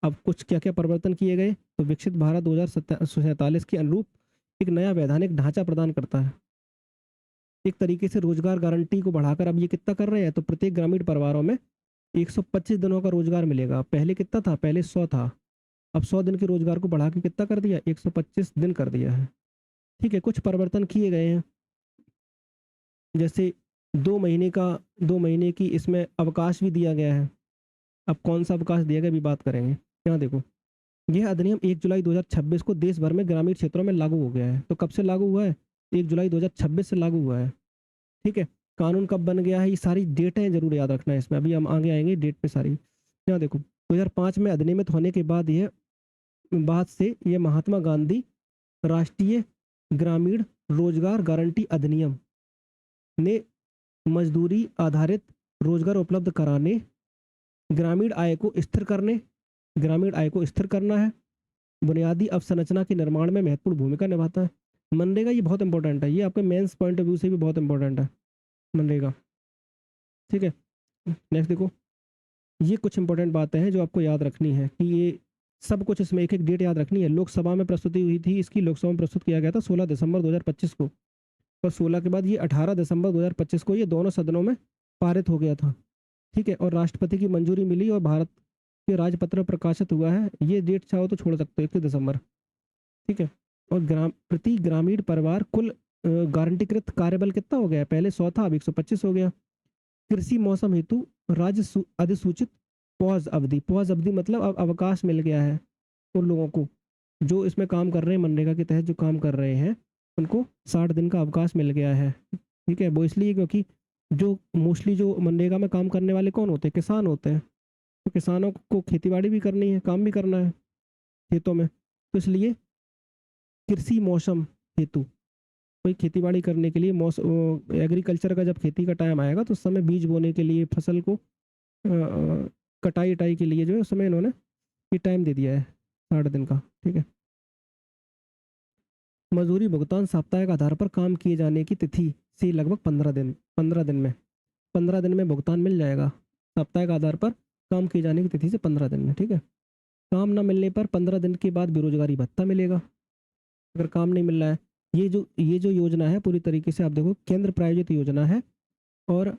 अब कुछ क्या क्या परिवर्तन किए गए, तो विकसित भारत 2047 के अनुरूप एक नया वैधानिक ढांचा प्रदान करता है। एक तरीके से रोजगार गारंटी को बढ़ाकर अब ये कितना कर रहे हैं, तो प्रत्येक ग्रामीण परिवारों में 125 दिनों का रोजगार मिलेगा। पहले कितना था, पहले 100 था, अब 100 दिन के रोजगार को बढ़ा के कितना कर दिया, 125 दिन कर दिया है। ठीक है, कुछ परिवर्तन किए गए हैं, जैसे 2 महीने की इसमें अवकाश भी दिया गया है। अब कौन सा अवकाश दिया गया भी बात करेंगे। यहाँ देखो, यह अधिनियम 1 जुलाई 2026 को देश भर में ग्रामीण क्षेत्रों में लागू हो गया है। तो कब से लागू हुआ है, 1 जुलाई 2026 से लागू हुआ है। ठीक है, कानून कब बन गया है, ये सारी डेटें जरूर याद रखना है इसमें, अभी हम आगे आएंगे डेट पे सारी। यहाँ देखो, 2005 में अधिनियमित होने के बाद से यह महात्मा गांधी राष्ट्रीय ग्रामीण रोजगार गारंटी अधिनियम ने मजदूरी आधारित रोजगार उपलब्ध कराने, ग्रामीण आय को स्थिर करना है, बुनियादी अवसंरचना के निर्माण में महत्वपूर्ण भूमिका निभाता है। मनरेगा ये बहुत इंपॉर्टेंट है, ये आपके मेंस पॉइंट ऑफ व्यू से भी बहुत इंपॉर्टेंट है मनरेगा। ठीक है, नेक्स्ट देखो, ये कुछ इंपॉर्टेंट बातें हैं जो आपको याद रखनी है कि ये सब कुछ इसमें एक एक डेट याद रखनी है। लोकसभा में प्रस्तुति हुई थी इसकी, लोकसभा में प्रस्तुत किया गया था 16 दिसंबर 2025 को, और 16 के बाद ये 18 दिसंबर 2025 को ये दोनों सदनों में पारित हो गया था। ठीक है, और राष्ट्रपति की मंजूरी मिली और भारत के राजपत्र में प्रकाशित हुआ है। ये डेट चाहो तो छोड़ सकते हो, 21 दिसंबर। ठीक है, और प्रति ग्रामीण परिवार कुल गारंटीकृत कार्यबल कितना हो गया? पहले 100 था, अब 125 हो गया। कृषि मौसम हेतु राज्य अधिसूचित पॉज अवधि मतलब अब अवकाश मिल गया है उन लोगों को जो इसमें काम कर रहे हैं, मनरेगा के तहत जो काम कर रहे हैं, उनको 60 दिन का अवकाश मिल गया है। ठीक है, वो इसलिए क्योंकि जो मोस्टली जो मनरेगा में काम करने वाले कौन होते हैं? किसान होते हैं। तो किसानों को खेतीबाड़ी भी करनी है, काम भी करना है खेतों में, तो इसलिए कृषि मौसम हेतु कोई खेतीबाड़ी करने के लिए मौसम एग्रीकल्चर का जब खेती का टाइम आएगा तो उस समय बीज बोने के लिए, फसल को कटाई अटाई के लिए जो है उस समय इन्होंने ये टाइम दे दिया है 60 दिन का। ठीक है, मजदूरी भुगतान साप्ताहिक आधार पर काम किए जाने की तिथि से लगभग 15 दिन में भुगतान मिल जाएगा। साप्ताहिक आधार पर काम किए जाने की तिथि से 15 दिन में। ठीक है, काम न मिलने पर 15 दिन के बाद बेरोजगारी भत्ता मिलेगा अगर काम नहीं मिल रहा है। ये जो योजना है पूरी तरीके से आप देखो केंद्र प्रायोजित योजना है। और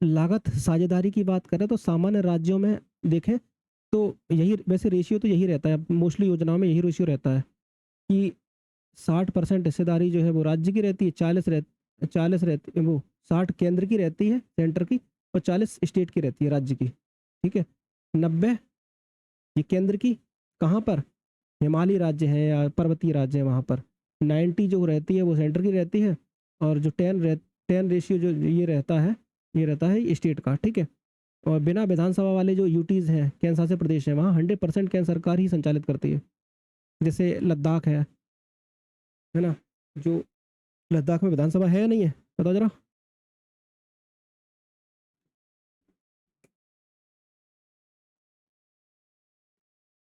लागत साझेदारी की बात करें तो सामान्य राज्यों में देखें तो यही वैसे रेशियो तो यही रहता है, मोस्टली योजनाओं में यही रेशियो रहता है कि 60% हिस्सेदारी जो है वो राज्य की रहती है, 40 रहती है, वो 60 केंद्र की रहती है, सेंटर की, और 40 स्टेट की रहती है, राज्य की। ठीक है, 90 ये केंद्र की, कहाँ पर? हिमालयी राज्य है या पर्वतीय राज्य है वहाँ पर। 90 जो रहती है वो सेंटर की रहती है, और जो 10 रेशियो जो ये रहता है, ये रहता है स्टेट का। ठीक है, और बिना विधानसभा वाले जो यूटीज हैं, केंद्र शासित प्रदेश है, वहाँ 100% केंद्र सरकार ही संचालित करती है। जैसे लद्दाख है ना, जो लद्दाख में विधानसभा है या नहीं है, बताओ जरा।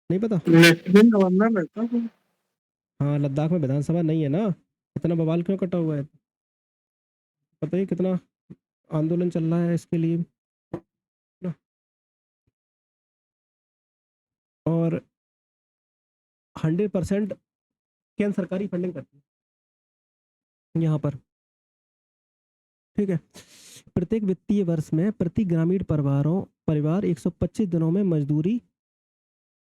नहीं पता? लेफ्टिनेंट गवर्नर रहता है। हाँ, लद्दाख में विधानसभा नहीं है ना, इतना बवाल क्यों कटा हुआ है? पता ही कितना आंदोलन चल रहा है इसके लिए ना। और 100% केंद्र सरकारी फंडिंग करती है यहाँ पर। ठीक है, प्रत्येक वित्तीय वर्ष में प्रति ग्रामीण परिवार 125 दिनों में मजदूरी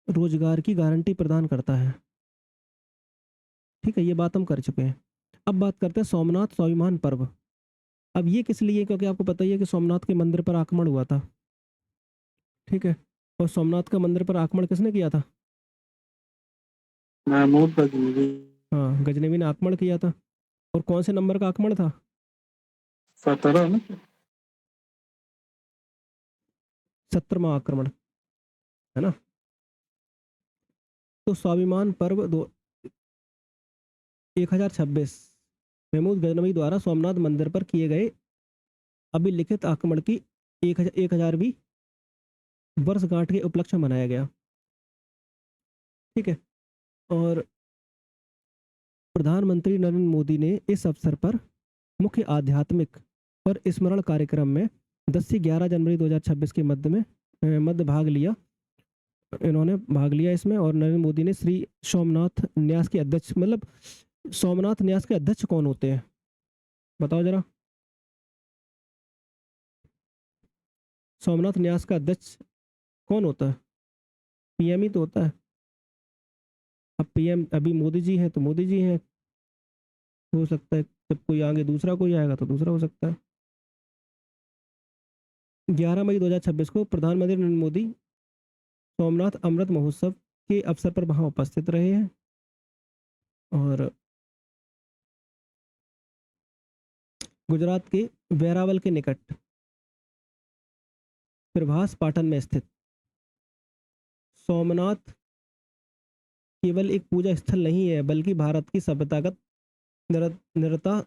रोजगार की गारंटी प्रदान करता है। ठीक है, ये बात हम कर चुके हैं। अब बात करते हैं सोमनाथ स्वाभिमान पर्व। अब ये किस लिए? क्योंकि आपको पता ही है कि सोमनाथ के मंदिर पर आक्रमण हुआ था। ठीक है, और सोमनाथ का मंदिर पर आक्रमण किसने किया था? महमूद गजनवी। हाँ, गजनवी ने आक्रमण किया था। और कौन से नंबर का आक्रमण था? 17 ना। 17वां आक्रमण, है ना। तो स्वाभिमान पर्व 1026 महमूद गजनवी द्वारा सोमनाथ मंदिर पर किए गए अभिलिखित आक्रमण की 1000वीं वर्षगांठ के उपलक्ष्य में मनाया गया। ठीक है, और प्रधानमंत्री नरेंद्र मोदी ने इस अवसर पर मुख्य आध्यात्मिक और स्मरण कार्यक्रम में 10 से 11 जनवरी 2026 के मध्य भाग लिया। इन्होंने भाग लिया इसमें। और नरेंद्र मोदी ने श्री सोमनाथ न्यास के अध्यक्ष, मतलब सोमनाथ न्यास के अध्यक्ष कौन होते हैं, बताओ जरा। सोमनाथ न्यास का अध्यक्ष कौन होता है? पीएम ही तो होता है। अब पीएम अभी मोदी जी हैं तो मोदी जी हैं, हो सकता है जब कोई आगे दूसरा कोई आएगा तो दूसरा हो सकता है। 11 मई 2026 को प्रधानमंत्री नरेंद्र मोदी सोमनाथ अमृत महोत्सव के अवसर पर वहां उपस्थित रहे हैं। और गुजरात के वेरावल के निकट प्रभास पाटन में स्थित सोमनाथ केवल एक पूजा स्थल नहीं है बल्कि भारत की सभ्यतागत निरता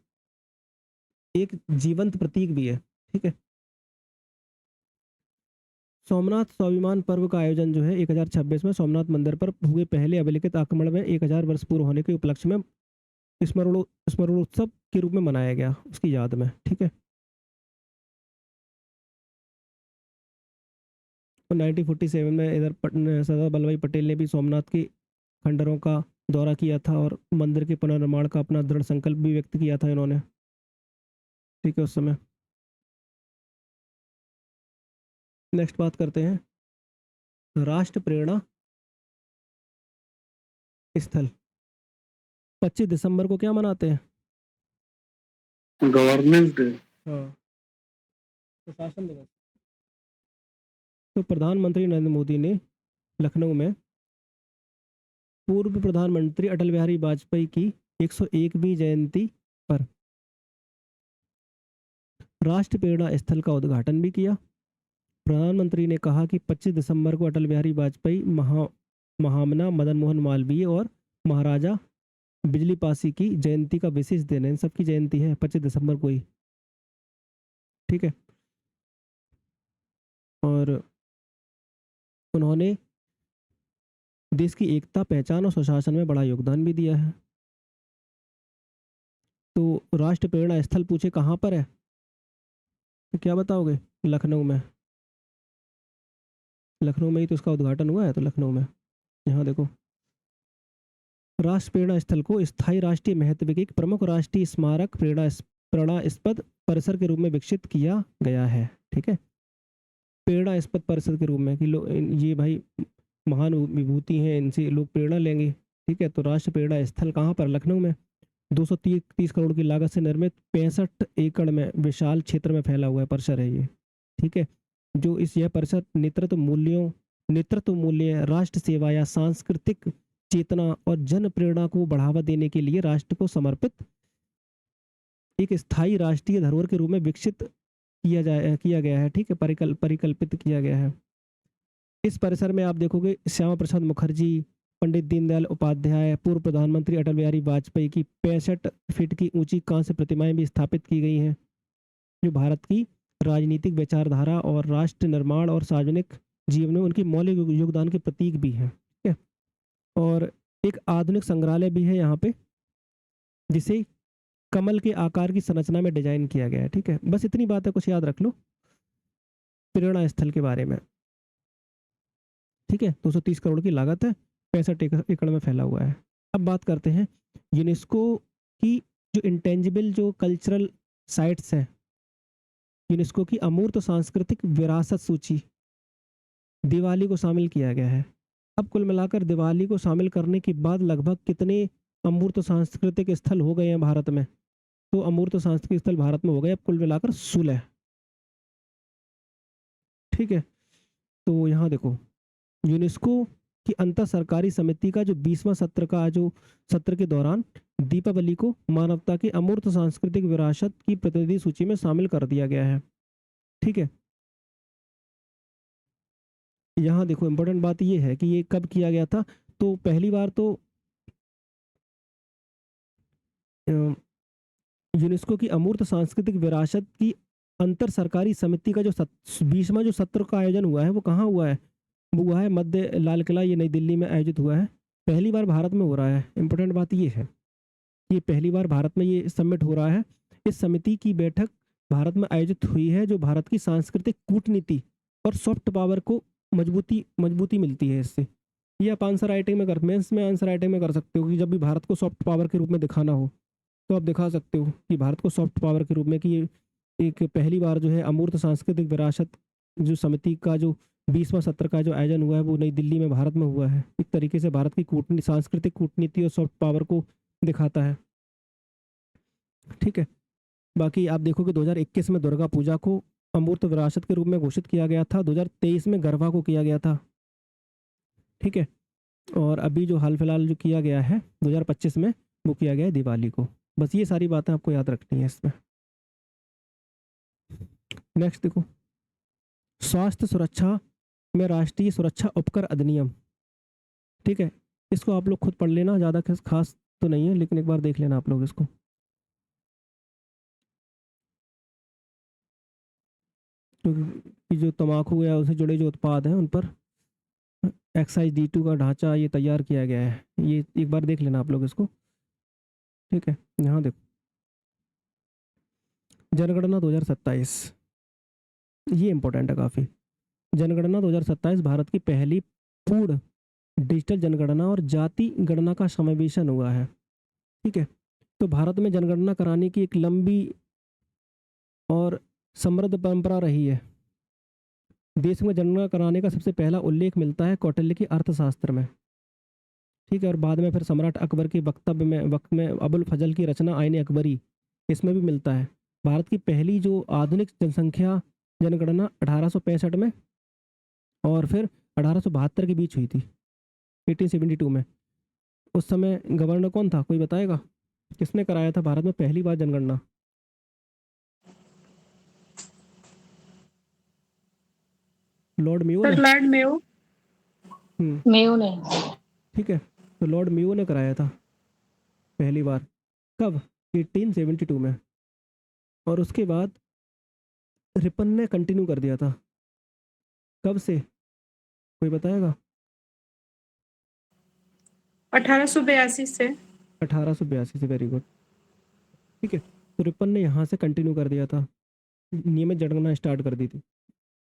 एक जीवंत प्रतीक भी है। ठीक है, सोमनाथ स्वाभिमान पर्व का आयोजन जो है 1026 में सोमनाथ मंदिर पर हुए पहले अभिलिखित आक्रमण में 1000 वर्ष पूर्व होने के उपलक्ष्य में स्मरणोत्सव के रूप में मनाया गया, उसकी याद में। ठीक है, और 1947 में इधर सरदार वल्लभ भाई पटेल ने भी सोमनाथ के खंडरों का दौरा किया था और मंदिर के पुनर्निर्माण का अपना दृढ़ संकल्प भी व्यक्त किया था इन्होंने। ठीक है, उस समय। नेक्स्ट बात करते हैं राष्ट्र प्रेरणा स्थल। 25 दिसंबर को क्या मनाते हैं? Governance day. हाँ, प्रशासन दिवस। तो प्रधानमंत्री नरेंद्र मोदी ने लखनऊ में पूर्व प्रधानमंत्री अटल बिहारी वाजपेयी की 101वीं जयंती पर राष्ट्र प्रेरणा स्थल का उद्घाटन भी किया। प्रधानमंत्री ने कहा कि 25 दिसंबर को अटल बिहारी वाजपेयी, महामना मदन मोहन मालवीय और महाराजा बिजली पासी की जयंती का विशेष दिन है। इन सबकी जयंती है 25 दिसंबर को ही। ठीक है, और उन्होंने देश की एकता, पहचान और सुशासन में बड़ा योगदान भी दिया है। तो राष्ट्र प्रेरणा स्थल पूछे कहाँ पर है, तो क्या बताओगे? लखनऊ में। लखनऊ में ही तो इसका उद्घाटन हुआ है, तो लखनऊ में। यहाँ देखो, राष्ट्र प्रेरणा स्थल को स्थायी राष्ट्रीय महत्व के एक प्रमुख राष्ट्रीय स्मारक प्रेरणास्पद परिसर के रूप में विकसित किया गया है। ठीक है, प्रेरणास्पद परिसर के रूप में कि ये भाई महान विभूति हैं, इनसे लोग प्रेरणा लेंगे। ठीक है, तो राष्ट्र प्रेरणा स्थल कहाँ पर? लखनऊ में। 230 करोड़ की लागत से निर्मित 65 एकड़ में विशाल क्षेत्र में फैला हुआ है परिसर है ये। ठीक है, जो यह परिसर नेतृत्व मूल्य, राष्ट्र सेवा या सांस्कृतिक चेतना और जन प्रेरणा को बढ़ावा देने के लिए राष्ट्र को समर्पित एक स्थायी राष्ट्रीय धरोहर के रूप में विकसित किया गया है। ठीक है, परिकल्पित किया गया है। इस परिसर में आप देखोगे श्यामा प्रसाद मुखर्जी, पंडित दीनदयाल उपाध्याय, पूर्व प्रधानमंत्री अटल बिहारी वाजपेयी की 65 फीट की ऊंची कांस्य प्रतिमाएं भी स्थापित की गई हैं, जो भारत की राजनीतिक विचारधारा और राष्ट्र निर्माण और सार्वजनिक जीवन में उनके मौलिक योगदान के प्रतीक भी हैं। ठीक है, और एक आधुनिक संग्रहालय भी है यहाँ पे, जिसे कमल के आकार की संरचना में डिजाइन किया गया है। ठीक है, बस इतनी बात है, कुछ याद रख लो प्रेरणा स्थल के बारे में। ठीक है, 230 करोड़ की लागत है, 65 एकड़ में फैला हुआ है। अब बात करते हैं यूनेस्को की जो इंटेंजिबल जो कल्चरल साइट्स हैं, यूनेस्को की अमूर्त सांस्कृतिक विरासत सूची दिवाली को शामिल किया गया है। अब कुल मिलाकर दिवाली को शामिल करने के बाद लगभग कितने अमूर्त सांस्कृतिक स्थल हो गए हैं भारत में? तो अमूर्त सांस्कृतिक स्थल भारत में हो गए अब कुल मिलाकर 16। ठीक है, तो यहाँ देखो यूनेस्को की अंतर सरकारी समिति का जो 20वां सत्र के दौरान दीपावली को मानवता की अमूर्त सांस्कृतिक विरासत की प्रतिनिधि सूची में शामिल कर दिया गया है। ठीक है, यहाँ देखो इंपॉर्टेंट बात ये है कि ये कब किया गया था? तो पहली बार तो यूनेस्को की अमूर्त सांस्कृतिक विरासत की अंतर सरकारी समिति का जो 20वां जो सत्र का आयोजन हुआ है वो कहाँ हुआ है? वो हुआ है मध्य लाल किला, ये नई दिल्ली में आयोजित हुआ है। पहली बार भारत में हो रहा है। इंपॉर्टेंट बात ये है, ये पहली बार भारत में ये समिट हो रहा है। इस समिति की बैठक भारत में आयोजित हुई है, जो भारत की सांस्कृतिक कूटनीति और सॉफ्ट पावर को मजबूती मिलती है इससे। ये आप आंसर राइटिंग में मेंस में आंसर राइटिंग में कर सकते हो कि जब भी भारत को सॉफ्ट पावर के रूप में दिखाना हो तो आप दिखा सकते हो कि भारत को सॉफ्ट पावर के रूप में, कि ये एक पहली बार जो है अमूर्त सांस्कृतिक विरासत जो समिति का जो 20वां सत्र का जो आयोजन हुआ है वो नई दिल्ली में भारत में हुआ है। एक तरीके से भारत की सांस्कृतिक कूटनीति और सॉफ्ट पावर को दिखाता है। ठीक है, बाकी आप देखो कि 2021 में दुर्गा पूजा को अमूर्त विरासत के रूप में घोषित किया गया था, 2023 में गरबा को किया गया था। ठीक है, और अभी जो हाल फिलहाल जो किया गया है 2025 में वो किया गया है दिवाली को। बस ये सारी बातें आपको याद रखनी है इसमें। नेक्स्ट देखो, स्वास्थ्य सुरक्षा में राष्ट्रीय सुरक्षा उपकर अधिनियम। ठीक है, इसको आप लोग खुद पढ़ लेना, ज़्यादा खास तो नहीं है लेकिन एक बार देख लेना आप लोग इसको। क्योंकि जो तंबाकू या उससे जुड़े जो उत्पाद हैं उन पर एक्साइज D2 का ढांचा ये तैयार किया गया है, ये एक बार देख लेना आप लोग इसको। ठीक है, यहाँ देखो जनगणना 2027, ये इंपॉर्टेंट है काफ़ी। जनगणना 2027 भारत की पहली पूर्ण डिजिटल जनगणना और जाति गणना का समावेशन हुआ है। ठीक है, तो भारत में जनगणना कराने की एक लंबी और समृद्ध परंपरा रही है। देश में जनगणना कराने का सबसे पहला उल्लेख मिलता है कौटिल्य की अर्थशास्त्र में। ठीक है, और बाद में फिर सम्राट अकबर के वक्त में अबुल फजल की रचना आईन अकबरी, इसमें भी मिलता है। भारत की पहली जो आधुनिक जनसंख्या जनगणना 1865 में और फिर 1872 के बीच हुई थी, 1872 में। उस समय गवर्नर कौन था, कोई बताएगा? किसने कराया था भारत में पहली बार जनगणना? लॉर्ड मेयो ने। Sir Lord Mayo. मेयो ने। ठीक है, तो लॉर्ड मेयो ने कराया था पहली बार। कब? 1872 में। और उसके बाद रिपन ने कंटिन्यू कर दिया था। कब से, कोई बताएगा? 1882 से। 1882 से, वेरी गुड। ठीक है, तो रिपन ने यहाँ से कंटिन्यू कर दिया था, नियमित जनगणना स्टार्ट कर दी थी।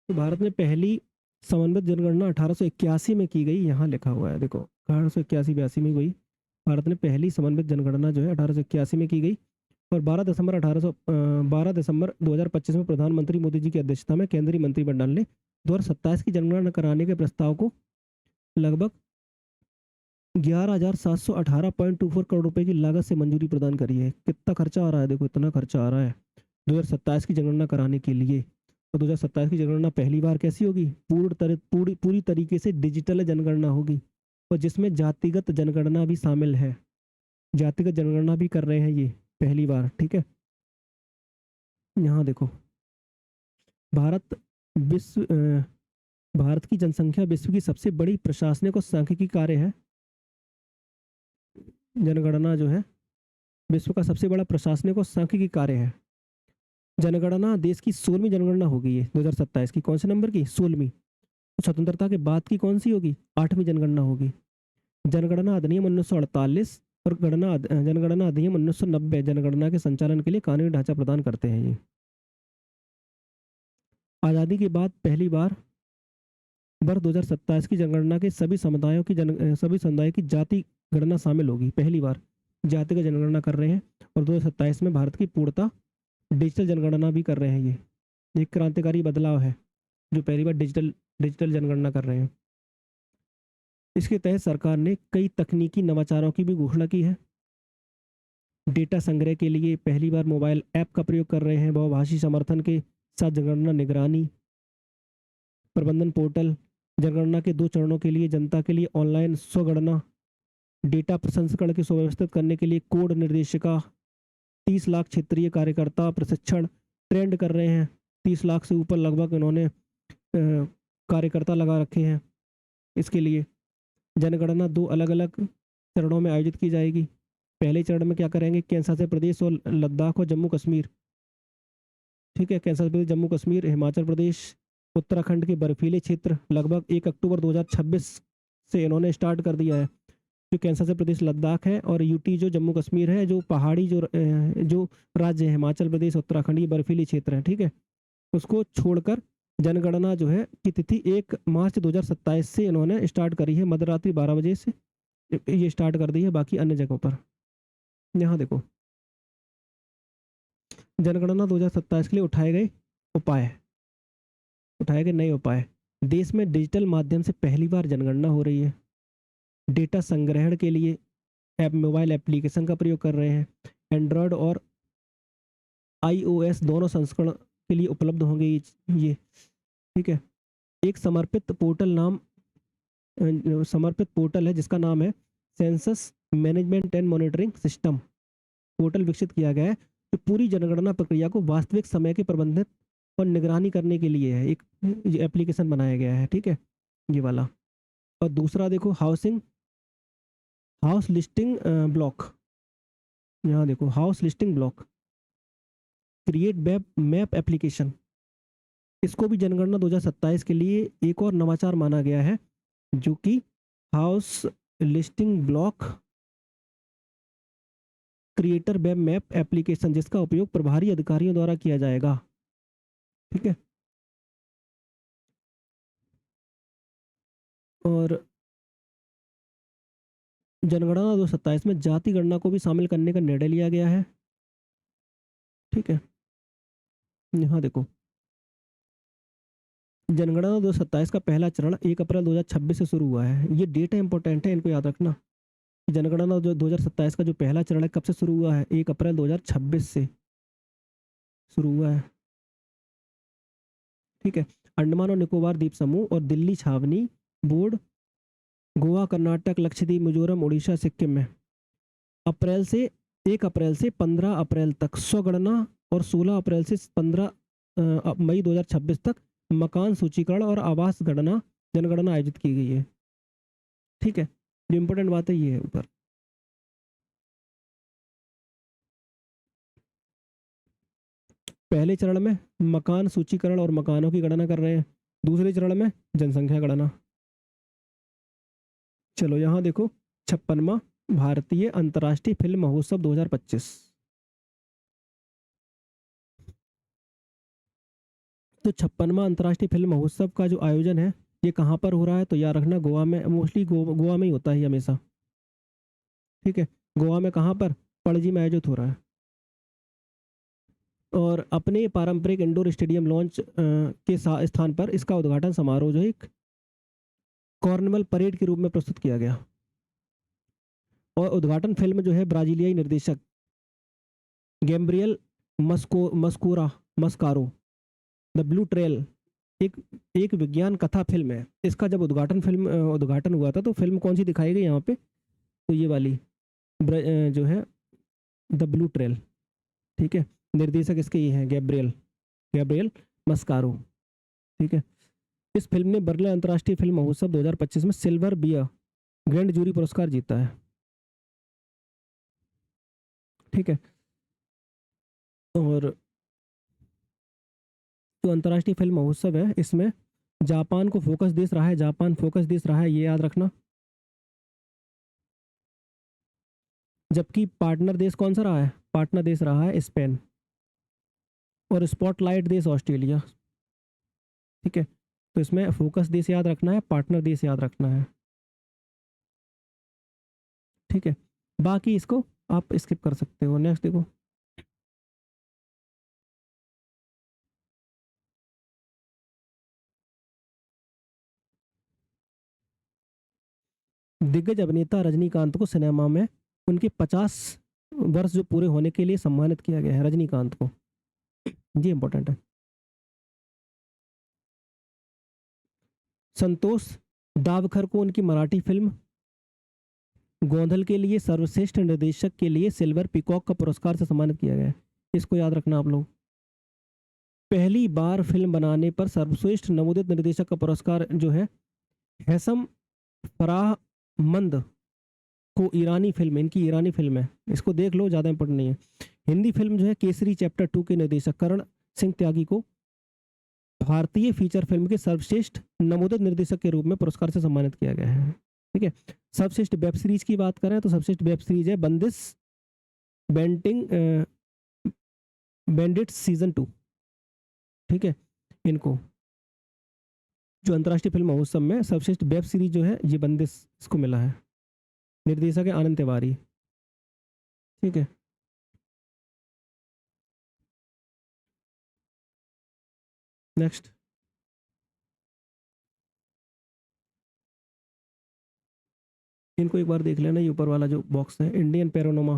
तो भारत में पहली समन्वित जनगणना 1881 में की गई, यहाँ लिखा हुआ है देखो, 1881-82 में हुई। भारत ने पहली समन्वित जनगणना जो है 1881 में की गई और 12 दिसंबर 2025 में प्रधानमंत्री मोदी जी की अध्यक्षता में केंद्रीय मंत्रिमंडल ने 2027 की जनगणना कराने के प्रस्ताव को लगभग 11,718.24 करोड़ रुपए की लागत से मंजूरी प्रदान करी है। कितना खर्चा आ रहा है देखो, इतना खर्चा आ रहा है 2027 की जनगणना कराने के लिए। और 2027 की जनगणना पहली बार कैसी होगी? पूरी तरीके से डिजिटल जनगणना होगी और जिसमें जातिगत जनगणना भी शामिल है। जातिगत जनगणना भी कर रहे हैं ये पहली बार। ठीक है, यहाँ देखो, भारत विश्व भारत की जनसंख्या विश्व की सबसे बड़ी प्रशासनिक और सांख्यिकी कार्य है। जनगणना जो है विश्व का सबसे बड़ा प्रशासनिक और सांख्यिकी कार्य है। जनगणना देश की 16वीं जनगणना होगी ये 2027 की। कौन से नंबर की? 16वीं। स्वतंत्रता के बाद की कौन सी होगी? 8वीं जनगणना होगी। जनगणना अधिनियम 1948 और जनगणना अधिनियम 1990 जनगणना के संचालन के लिए कानूनी ढांचा प्रदान करते हैं। ये आज़ादी के बाद पहली बार वर्ष 2027 की जनगणना के सभी समुदायों की जाति गणना शामिल होगी। पहली बार जाति का जनगणना कर रहे हैं और 2027 में भारत की पूर्णता डिजिटल जनगणना भी कर रहे हैं। ये एक क्रांतिकारी बदलाव है जो पहली बार डिजिटल जनगणना कर रहे हैं। इसके तहत सरकार ने कई तकनीकी नवाचारों की भी घोषणा की है। डेटा संग्रह के लिए पहली बार मोबाइल ऐप का प्रयोग कर रहे हैं। बहुभाषी समर्थन के साथ जनगणना निगरानी प्रबंधन पोर्टल, जनगणना के 2 चरणों के लिए जनता के लिए ऑनलाइन स्वगणना, डेटा प्रसंस्करण के सुव्यवस्थित करने के लिए कोड निर्देशिका, 30 लाख क्षेत्रीय कार्यकर्ता प्रशिक्षण ट्रेंड कर रहे हैं। 30 लाख से ऊपर लगभग इन्होंने कार्यकर्ता लगा रखे हैं। इसके लिए जनगणना 2 अलग अलग चरणों में आयोजित की जाएगी। पहले चरण में क्या करेंगे? केंद्र शासित प्रदेश और लद्दाख और जम्मू कश्मीर। ठीक है, केंद्र शासित प्रदेश जम्मू कश्मीर, हिमाचल प्रदेश, उत्तराखंड के बर्फीले क्षेत्र लगभग 1 अक्टूबर 2026 से इन्होंने स्टार्ट कर दिया है। जो केंद्र शासित प्रदेश लद्दाख है और यूटी जो जम्मू कश्मीर है, जो पहाड़ी जो राज्य है हिमाचल प्रदेश उत्तराखंड, ये बर्फीली क्षेत्र है। ठीक है, उसको छोड़कर जनगणना जो है की तिथि 1 मार्च 2027 से इन्होंने स्टार्ट करी है। मध्यरात्रि 12 बजे से ये स्टार्ट कर दी है। बाकी अन्य जगहों पर यहाँ देखो, जनगणना 2027 के लिए उठाए गए नए उपाय। देश में डिजिटल माध्यम से पहली बार जनगणना हो रही है। डेटा संग्रहण के लिए मोबाइल एप्लीकेशन का प्रयोग कर रहे हैं। एंड्रॉयड और iOS दोनों संस्करण के लिए उपलब्ध होंगे ये। ठीक है, एक समर्पित पोर्टल है जिसका नाम है census management and monitoring system. Portal विकसित किया गया है जो पूरी जनगणना प्रक्रिया को वास्तविक समय के प्रबंधित और निगरानी करने के लिए है। एक एप्लीकेशन बनाया गया है। ठीक है, ये वाला। और दूसरा देखो, हाउस लिस्टिंग ब्लॉक। यहाँ देखो, house listing block create map application. इसको भी जनगणना 2027 के लिए एक और नवाचार माना गया है, जो कि house listing block creator web map application, जिसका उपयोग प्रभारी अधिकारियों द्वारा किया जाएगा। ठीक है, और जनगणना 2027 में जाति गणना को भी शामिल करने का निर्णय लिया गया है। ठीक है, यहाँ देखो जनगणना 2027 का पहला चरण 1 अप्रैल 2026 से शुरू हुआ है। ये डेट है, इंपॉर्टेंट है, इनको याद रखना। जनगणना जो 2027 का जो पहला चरण है कब से शुरू हुआ है? 1 अप्रैल 2026 से शुरू हुआ है। ठीक है, अंडमान और निकोबार द्वीप समूह और दिल्ली छावनी बोर्ड, गोवा, कर्नाटक, लक्षद्वीप, मिजोरम, उड़ीसा, सिक्किम में 1 अप्रैल से 15 अप्रैल तक स्वगणना और 16 अप्रैल से 15 मई 2026 तक मकान सूचीकरण और आवास गणना जनगणना आयोजित की गई है। ठीक है, जो इंपॉर्टेंट बात है ये है ऊपर। पहले चरण में मकान सूचीकरण और मकानों की गणना कर रहे हैं, दूसरे चरण में जनसंख्या गणना। चलो यहाँ देखो 56वां भारतीय अंतर्राष्ट्रीय फिल्म महोत्सव 2025। तो 56वां अंतर्राष्ट्रीय फिल्म महोत्सव का जो आयोजन है ये कहाँ पर हो रहा है? तो याद रखना गोवा में, मोस्टली गोवा में ही होता है हमेशा। ठीक है, गोवा में कहाँ पर? पणजी में आयोजित हो रहा है। और अपने पारंपरिक इंडोर स्टेडियम लॉन्च के स्थान पर इसका उद्घाटन समारोह जो एक कार्निवल परेड के रूप में प्रस्तुत किया गया। और उद्घाटन फिल्म जो है ब्राजीलियाई निर्देशक गैब्रियल मस्कारो द ब्लू ट्रेल एक विज्ञान कथा फिल्म है। इसका जब उद्घाटन हुआ था तो फिल्म कौन सी दिखाई गई यहाँ पे? तो ये वाली जो है द ब्लू ट्रेल। ठीक है, निर्देशक इसके ये हैं गैब्रियल मस्कारो। ठीक है, इस फिल्म ने बर्लिन अंतर्राष्ट्रीय फिल्म महोत्सव 2025 में सिल्वर बियर ग्रैंड जूरी पुरस्कार जीता है। ठीक है, और जो अंतर्राष्ट्रीय फिल्म महोत्सव है इसमें जापान को फोकस देश रहा है, जापान फोकस देश रहा है, ये याद रखना। जबकि पार्टनर देश कौन सा रहा है? पार्टनर देश रहा है स्पेन और स्पॉटलाइट देश ऑस्ट्रेलिया। ठीक है, तो इसमें फोकस देश याद रखना है, पार्टनर देश याद रखना है। ठीक है, बाकी इसको आप स्किप कर सकते हो। नेक्स्ट देखो दिग्गज अभिनेता रजनीकांत को सिनेमा में उनके 50 वर्ष जो पूरे होने के लिए सम्मानित किया गया है। रजनीकांत को, ये इंपॉर्टेंट है। संतोष दावखर को उनकी मराठी फिल्म गोंधल के लिए सर्वश्रेष्ठ निर्देशक के लिए सिल्वर पीकॉक का पुरस्कार से सम्मानित किया गया है। इसको याद रखना आप लोग। पहली बार फिल्म बनाने पर सर्वश्रेष्ठ नवोदित निर्देशक का पुरस्कार जो है हैसम फराहमंद को, ईरानी फिल्म, इनकी ईरानी फिल्म है, इसको देख लो, ज़्यादा इंपॉर्टेंट नहीं है। हिंदी फिल्म जो है केसरी चैप्टर 2 के निर्देशक करण सिंह त्यागी को भारतीय फीचर फिल्म के सर्वश्रेष्ठ नवोदित निर्देशक के रूप में पुरस्कार से सम्मानित किया गया है। ठीक है, सर्वश्रेष्ठ वेब सीरीज की बात करें तो सर्वश्रेष्ठ वेब सीरीज है बंदिश बैंडिट्स सीजन 2। ठीक है, इनको जो अंतर्राष्ट्रीय फिल्म महोत्सव में सर्वश्रेष्ठ वेब सीरीज जो है ये बंदिश इसको मिला है। निर्देशक है आनंद तिवारी। ठीक है, नेक्स्ट इनको एक बार देख लेना, ये ऊपर वाला जो बॉक्स है इंडियन पैरोनोमा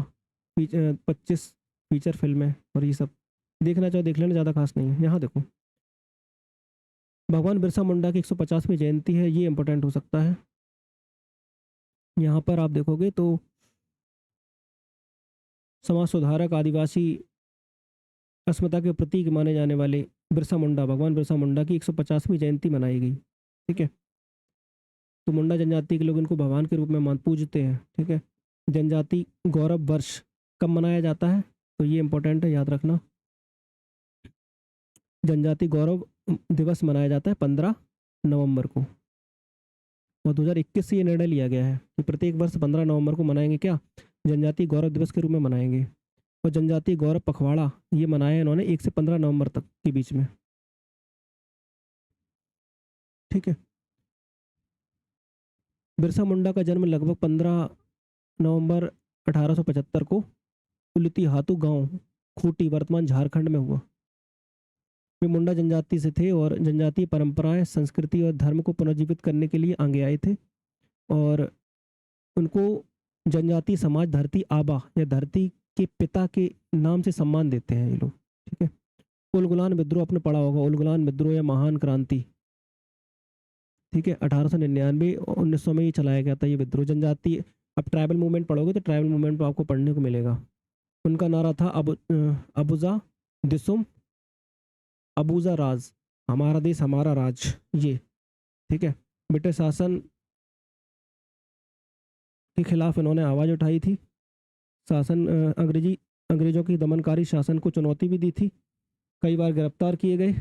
25 फीचर फिल्म है, और ये सब देखना चाहो देख लेना, ज़्यादा खास नहीं है। यहाँ देखो भगवान बिरसा मुंडा की 150वीं जयंती है, ये इंपॉर्टेंट हो सकता है। यहाँ पर आप देखोगे तो समाज सुधारक, आदिवासी अस्मिता के प्रतीक माने जाने वाले बिरसा मुंडा, भगवान बिरसा मुंडा की 150वीं जयंती मनाई गई। ठीक है, तो मुंडा जनजाति के लोग इनको भगवान के रूप में पूजते हैं। ठीक है, जनजाति गौरव वर्ष कब मनाया जाता है? तो ये इंपॉर्टेंट है, याद रखना। जनजाति गौरव दिवस मनाया जाता है 15 नवंबर को, और 2021 से ये निर्णय लिया गया है कि प्रत्येक वर्ष 15 नवंबर को मनाएंगे क्या? जनजाति गौरव दिवस के रूप में मनाएंगे। और जनजाति गौरव पखवाड़ा ये मनाया इन्होंने 1 से 15 नवंबर तक के बीच में। ठीक है, बिरसा मुंडा का जन्म लगभग 15 नवंबर 1875 को उलिती हातू गांव खूंटी वर्तमान झारखंड में हुआ। वे मुंडा जनजाति से थे और जनजातीय परंपराएं, संस्कृति और धर्म को पुनर्जीवित करने के लिए आगे आए थे और उनको जनजातीय समाज धरती आबा या धरती के पिता के नाम से सम्मान देते हैं ये लोग। ठीक है। उलगुलान विद्रोह आपने पढ़ा होगा, उलगुलान विद्रोह या महान क्रांति। ठीक है, 1899 1900 में ये चलाया गया था ये विद्रोह। जनजातीय, अब ट्राइबल मूवमेंट पढ़ोगे तो ट्राइबल मूवमेंट में आपको पढ़ने को मिलेगा। उनका नारा था अबुजा दिसुम अबूजा राज, हमारा देश हमारा राज। ये ठीक है, ब्रिटिश शासन के खिलाफ इन्होंने आवाज़ उठाई थी। शासन अंग्रेजों की दमनकारी शासन को चुनौती भी दी थी। कई बार गिरफ्तार किए गए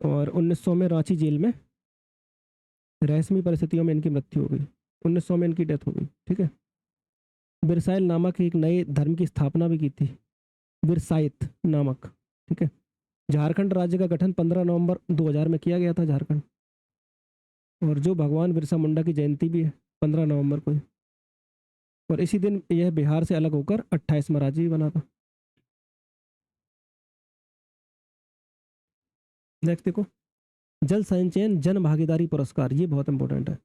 और 1900 में रांची जेल में रहस्यमय परिस्थितियों में इनकी मृत्यु हो गई। 1900 में इनकी डेथ हो गई। ठीक है। बिरसाइल नामक एक नए धर्म की स्थापना भी की थी, बिरसाइत नामक। ठीक है। झारखंड राज्य का गठन 15 नवंबर 2000 में किया गया था झारखंड, और जो भगवान बिरसा मुंडा की जयंती भी है 15 नवंबर को ही। और इसी दिन यह बिहार से अलग होकर 28वां राज्य भी बना था। नेक्स्ट देखो, जल संचयन जन भागीदारी पुरस्कार, ये बहुत इंपॉर्टेंट है।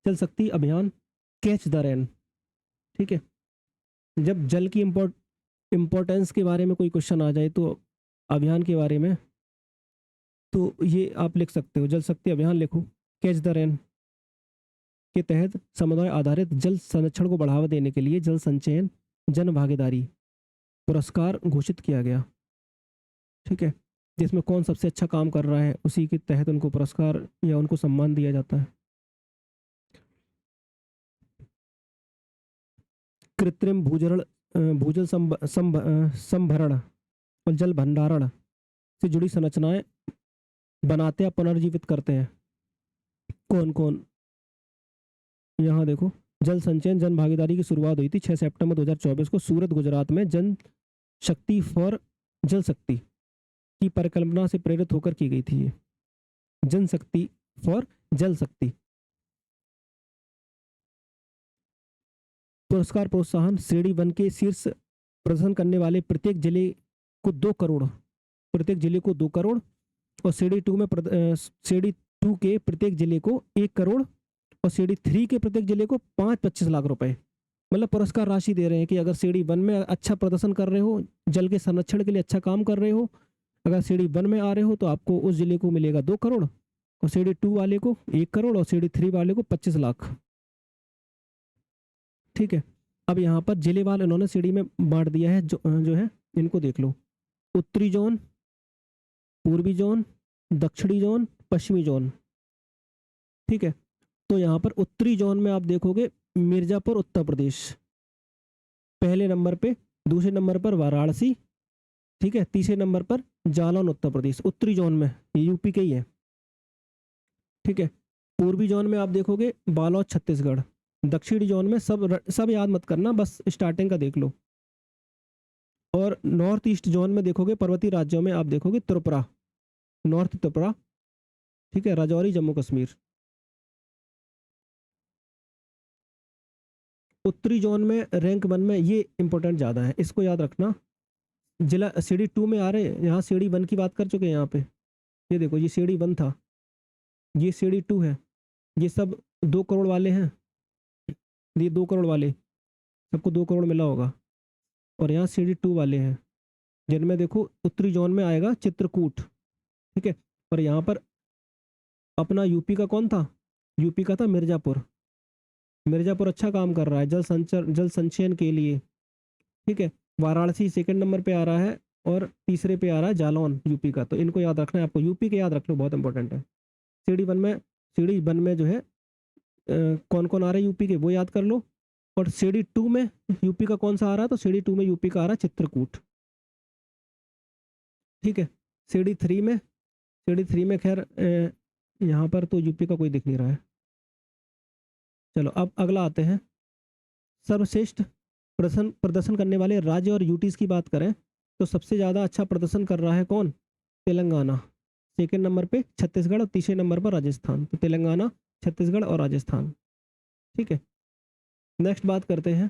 जल शक्ति अभियान कैच द रेन। ठीक है, जब जल की इम्पोर्टेंस के बारे में कोई क्वेश्चन आ जाए तो अभियान के बारे में, तो ये आप लिख सकते हो, जल शक्ति अभियान लिखो। कैच द रेन के तहत समुदाय आधारित जल संरक्षण को बढ़ावा देने के लिए जल संचयन जन भागीदारी पुरस्कार घोषित किया गया। ठीक है, जिसमें कौन सबसे अच्छा काम कर रहा है उसी के तहत उनको पुरस्कार या उनको सम्मान दिया जाता है। कृत्रिम भूजल संभरण और जल भंडारण से जुड़ी संरचनाएं बनाते या पुनर्जीवित करते हैं। कौन कौन? यहाँ देखो, जल संचयन जन भागीदारी की शुरुआत हुई थी 6 सितंबर 2024 को सूरत गुजरात में जन शक्ति फॉर जल शक्ति की परिकल्पना से प्रेरित होकर की गई थी। ये जन शक्ति फॉर जल शक्ति। पुरस्कार प्रोत्साहन श्रेणी 1 के शीर्ष प्रदर्शन करने वाले प्रत्येक जिले को 2 करोड़, प्रत्येक जिले को 2 करोड़, और श्रेणी 2 के प्रत्येक जिले को 1 करोड़, और श्रेणी 3 के प्रत्येक जिले को 25 लाख रुपए। मतलब पुरस्कार राशि दे रहे हैं कि अगर श्रेणी 1 में अच्छा प्रदर्शन कर रहे हो, जल के संरक्षण के लिए अच्छा काम कर रहे हो, अगर श्रेणी 1 में आ रहे हो तो आपको उस जिले को मिलेगा 2 करोड़, और श्रेणी 2 वाले को 1 करोड़, और श्रेणी 3 वाले को 25 लाख। ठीक है। अब यहाँ पर जिलेवार इन्होंने श्रेणी में बांट दिया है, जो है इनको देख लो। उत्तरी जोन, पूर्वी जोन, दक्षिणी जोन, पश्चिमी जोन। ठीक है, तो यहाँ पर उत्तरी जोन में आप देखोगे मिर्जापुर उत्तर प्रदेश पहले नंबर पे, दूसरे नंबर पर वाराणसी, ठीक है, तीसरे नंबर पर जालौन उत्तर प्रदेश। उत्तरी जोन में ये यूपी के ही है। ठीक है। पूर्वी जोन में आप देखोगे बालोद छत्तीसगढ़। दक्षिणी जोन में सब याद मत करना, बस स्टार्टिंग का देख लो। और नॉर्थ ईस्ट जोन में देखोगे पर्वतीय राज्यों में आप देखोगे त्रिपुरा, नॉर्थ त्रिपुरा। ठीक है, राजौरी जम्मू कश्मीर। उत्तरी जोन में रैंक 1 में ये इंपॉर्टेंट ज़्यादा है, इसको याद रखना। जिला सीढ़ी 2 में आ रहे हैं, यहाँ सीढ़ी 1 की बात कर चुके हैं। यहाँ पे ये देखो, ये सीढ़ी 1 था, ये सीढ़ी 2 है। ये सब 2 करोड़ वाले हैं, ये 2 करोड़ वाले, सबको 2 करोड़ मिला होगा। और यहाँ सीढ़ी 2 वाले हैं, जिनमें देखो उत्तरी जोन में आएगा चित्रकूट। ठीक है, और यहाँ पर अपना यूपी का कौन था? यूपी का था मिर्जापुर। मिर्जापुर अच्छा काम कर रहा है जल संचयन के लिए। ठीक है, वाराणसी सेकंड नंबर पे आ रहा है, और तीसरे पे आ रहा है जालौन यूपी का। तो इनको याद रखना है आपको, यूपी के याद रख लो, बहुत इंपॉर्टेंट है। सीढ़ी वन में जो है कौन कौन आ रहा है यूपी के, वो याद कर लो। और सीढ़ी 2 में यूपी का कौन सा आ रहा है? तो सीढ़ी 2 में यूपी का आ रहा है चित्रकूट। ठीक है। सीढ़ी 3 में खैर यहाँ पर तो यूपी का कोई दिख नहीं रहा है। चलो अब अगला आते हैं, सर्वश्रेष्ठ प्रदर्शन करने वाले राज्य और यूटीज की बात करें तो सबसे ज़्यादा अच्छा प्रदर्शन कर रहा है कौन? तेलंगाना सेकंड नंबर पे छत्तीसगढ़ और तीसरे नंबर पर राजस्थान। तो तेलंगाना, छत्तीसगढ़ और राजस्थान। ठीक है, नेक्स्ट बात करते हैं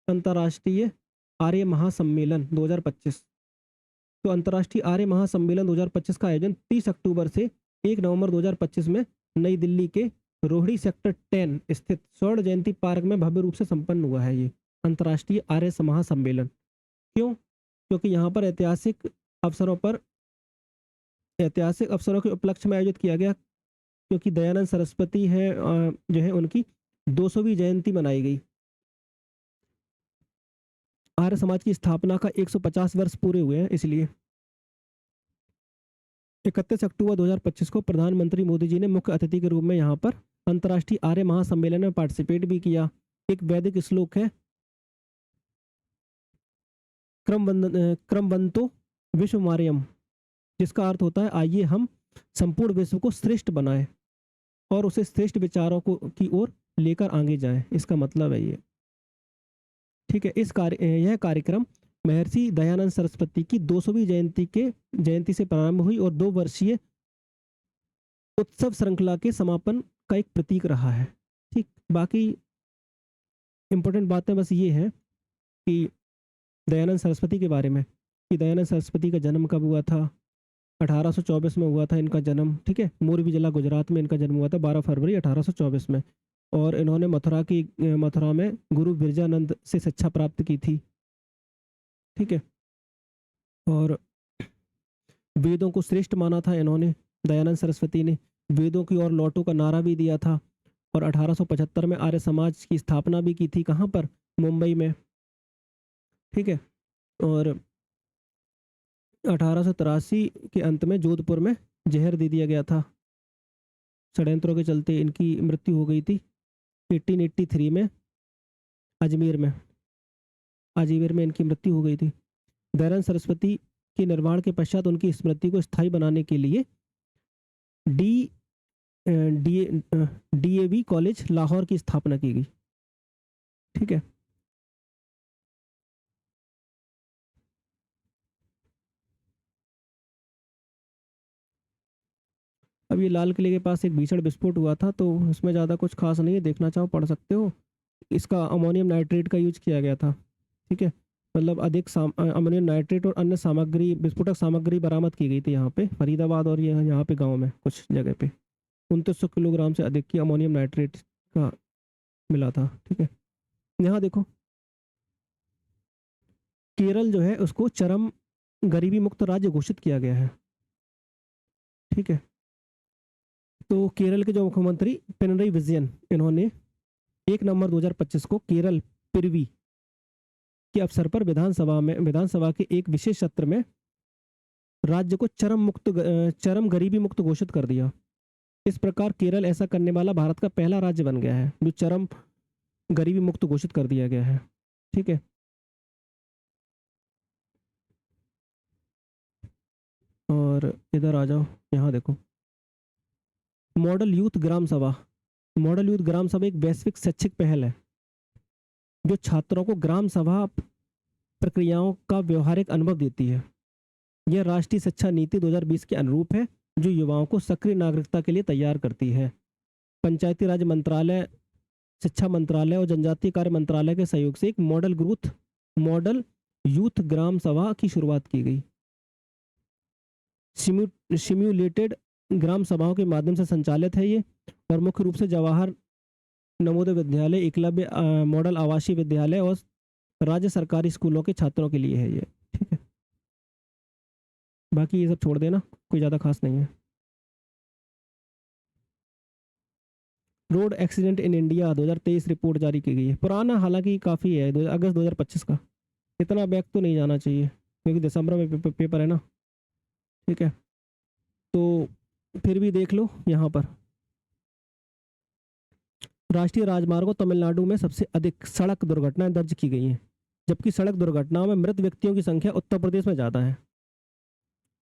अंतर्राष्ट्रीय आर्य महासम्मेलन 2025। तो अंतर्राष्ट्रीय आर्य महासम्मेलन 2025 का आयोजन 30 अक्टूबर से 1 नवंबर 2025 में नई दिल्ली के रोहिणी सेक्टर 10 स्थित स्वर्ण जयंती पार्क में भव्य रूप से संपन्न हुआ है। ये अंतर्राष्ट्रीय आर्य महासम्मेलन क्यों? क्योंकि यहाँ पर ऐतिहासिक अवसरों के उपलक्ष्य में आयोजित किया गया, क्योंकि दयानंद सरस्वती है जो है उनकी 200वीं जयंती मनाई गई। आर्य समाज की स्थापना का 150 वर्ष पूरे हुए हैं, इसलिए 31 अक्टूबर 2025 को प्रधानमंत्री मोदी जी ने मुख्य अतिथि के रूप में यहाँ पर अंतर्राष्ट्रीय आर्य महासम्मेलन में पार्टिसिपेट भी किया। एक वैदिक श्लोक है, क्रमवंतो विश्वमार्यम, जिसका अर्थ होता है आइए हम संपूर्ण विश्व को श्रेष्ठ बनाएं और उसे श्रेष्ठ विचारों को की ओर लेकर आगे जाएं। इसका मतलब है ये। ठीक है, यह कार्यक्रम महर्षि दयानंद सरस्वती की 200वीं जयंती से प्रारंभ हुई और 2 वर्षीय उत्सव श्रृंखला के समापन का एक प्रतीक रहा है। ठीक, बाकी इंपॉर्टेंट बातें बस ये है कि दयानंद सरस्वती के बारे में, कि दयानंद सरस्वती का जन्म कब हुआ था। 1824 में हुआ था इनका जन्म। ठीक है, मोरबी जिला गुजरात में इनका जन्म हुआ था 12 फरवरी 1824 में। और इन्होंने मथुरा में गुरु बिरजानंद से शिक्षा प्राप्त की थी। ठीक है, और वेदों को श्रेष्ठ माना था इन्होंने, दयानंद सरस्वती ने वेदों की ओर लौटो का नारा भी दिया था। और 1875 में आर्य समाज की स्थापना भी की थी। कहाँ पर? मुंबई में। ठीक है, और 1883 के अंत में जोधपुर में जहर दे दिया गया था। षड्यंत्रों के चलते इनकी मृत्यु हो गई थी 1883 में अजमेर में इनकी मृत्यु हो गई थी। दयानंद सरस्वती के निर्वाण के पश्चात उनकी स्मृति को स्थायी बनाने के लिए DAV कॉलेज लाहौर की स्थापना की गई। ठीक है, अब ये लाल किले के पास एक भीषण विस्फोट हुआ था, तो इसमें ज़्यादा कुछ खास नहीं है, देखना चाहो पढ़ सकते हो। इसका अमोनियम नाइट्रेट का यूज किया गया था। ठीक है, मतलब अधिक अमोनियम नाइट्रेट और अन्य विस्फोटक सामग्री बरामद की गई थी यहाँ पे फरीदाबाद और यहाँ पे गाँव में कुछ जगह पे 2900 किलोग्राम से अधिक की अमोनियम नाइट्रेट का मिला था। ठीक है, यहाँ देखो केरल जो है उसको चरम गरीबी मुक्त राज्य घोषित किया गया है। ठीक है, तो केरल के जो मुख्यमंत्री पिनरई विजयन, इन्होंने 1 नवंबर 2025 को केरल पिरवी के अवसर पर विधानसभा के एक विशेष सत्र में राज्य को चरम गरीबी मुक्त घोषित कर दिया। इस प्रकार केरल ऐसा करने वाला भारत का पहला राज्य बन गया है जो चरम गरीबी मुक्त घोषित कर दिया गया है। ठीक है, और इधर आ जाओ, यहाँ देखो मॉडल यूथ ग्राम सभा एक वैश्विक शैक्षिक पहल है जो छात्रों को ग्राम सभा प्रक्रियाओं का व्यवहारिक अनुभव देती है। यह राष्ट्रीय शिक्षा नीति 2020 के अनुरूप है जो युवाओं को सक्रिय नागरिकता के लिए तैयार करती है। पंचायती राज मंत्रालय, शिक्षा मंत्रालय और जनजातीय कार्य मंत्रालय के सहयोग से एक मॉडल यूथ ग्राम सभा की शुरुआत की गई। सिम्युलेटेड ग्राम सभाओं के माध्यम से संचालित है ये, और मुख्य रूप से जवाहर नवोदय विद्यालय, एकलव्य मॉडल आवासीय विद्यालय और राज्य सरकारी स्कूलों के छात्रों के लिए है ये। ठीक है, बाकी ये सब छोड़ देना, कोई ज़्यादा खास नहीं है। Road accident in India 2023 report जारी की गई है। पुराना हालांकि काफ़ी है, अगस्त 2025 का, इतना बैक तो नहीं जाना चाहिए क्योंकि दिसंबर में पेपर है ना। ठीक है, तो फिर भी देख लो यहाँ पर राष्ट्रीय राजमार्गों तमिलनाडु में सबसे अधिक सड़क दुर्घटनाएं दर्ज की गई हैं, जबकि सड़क दुर्घटनाओं में मृत व्यक्तियों की संख्या उत्तर प्रदेश में ज़्यादा है।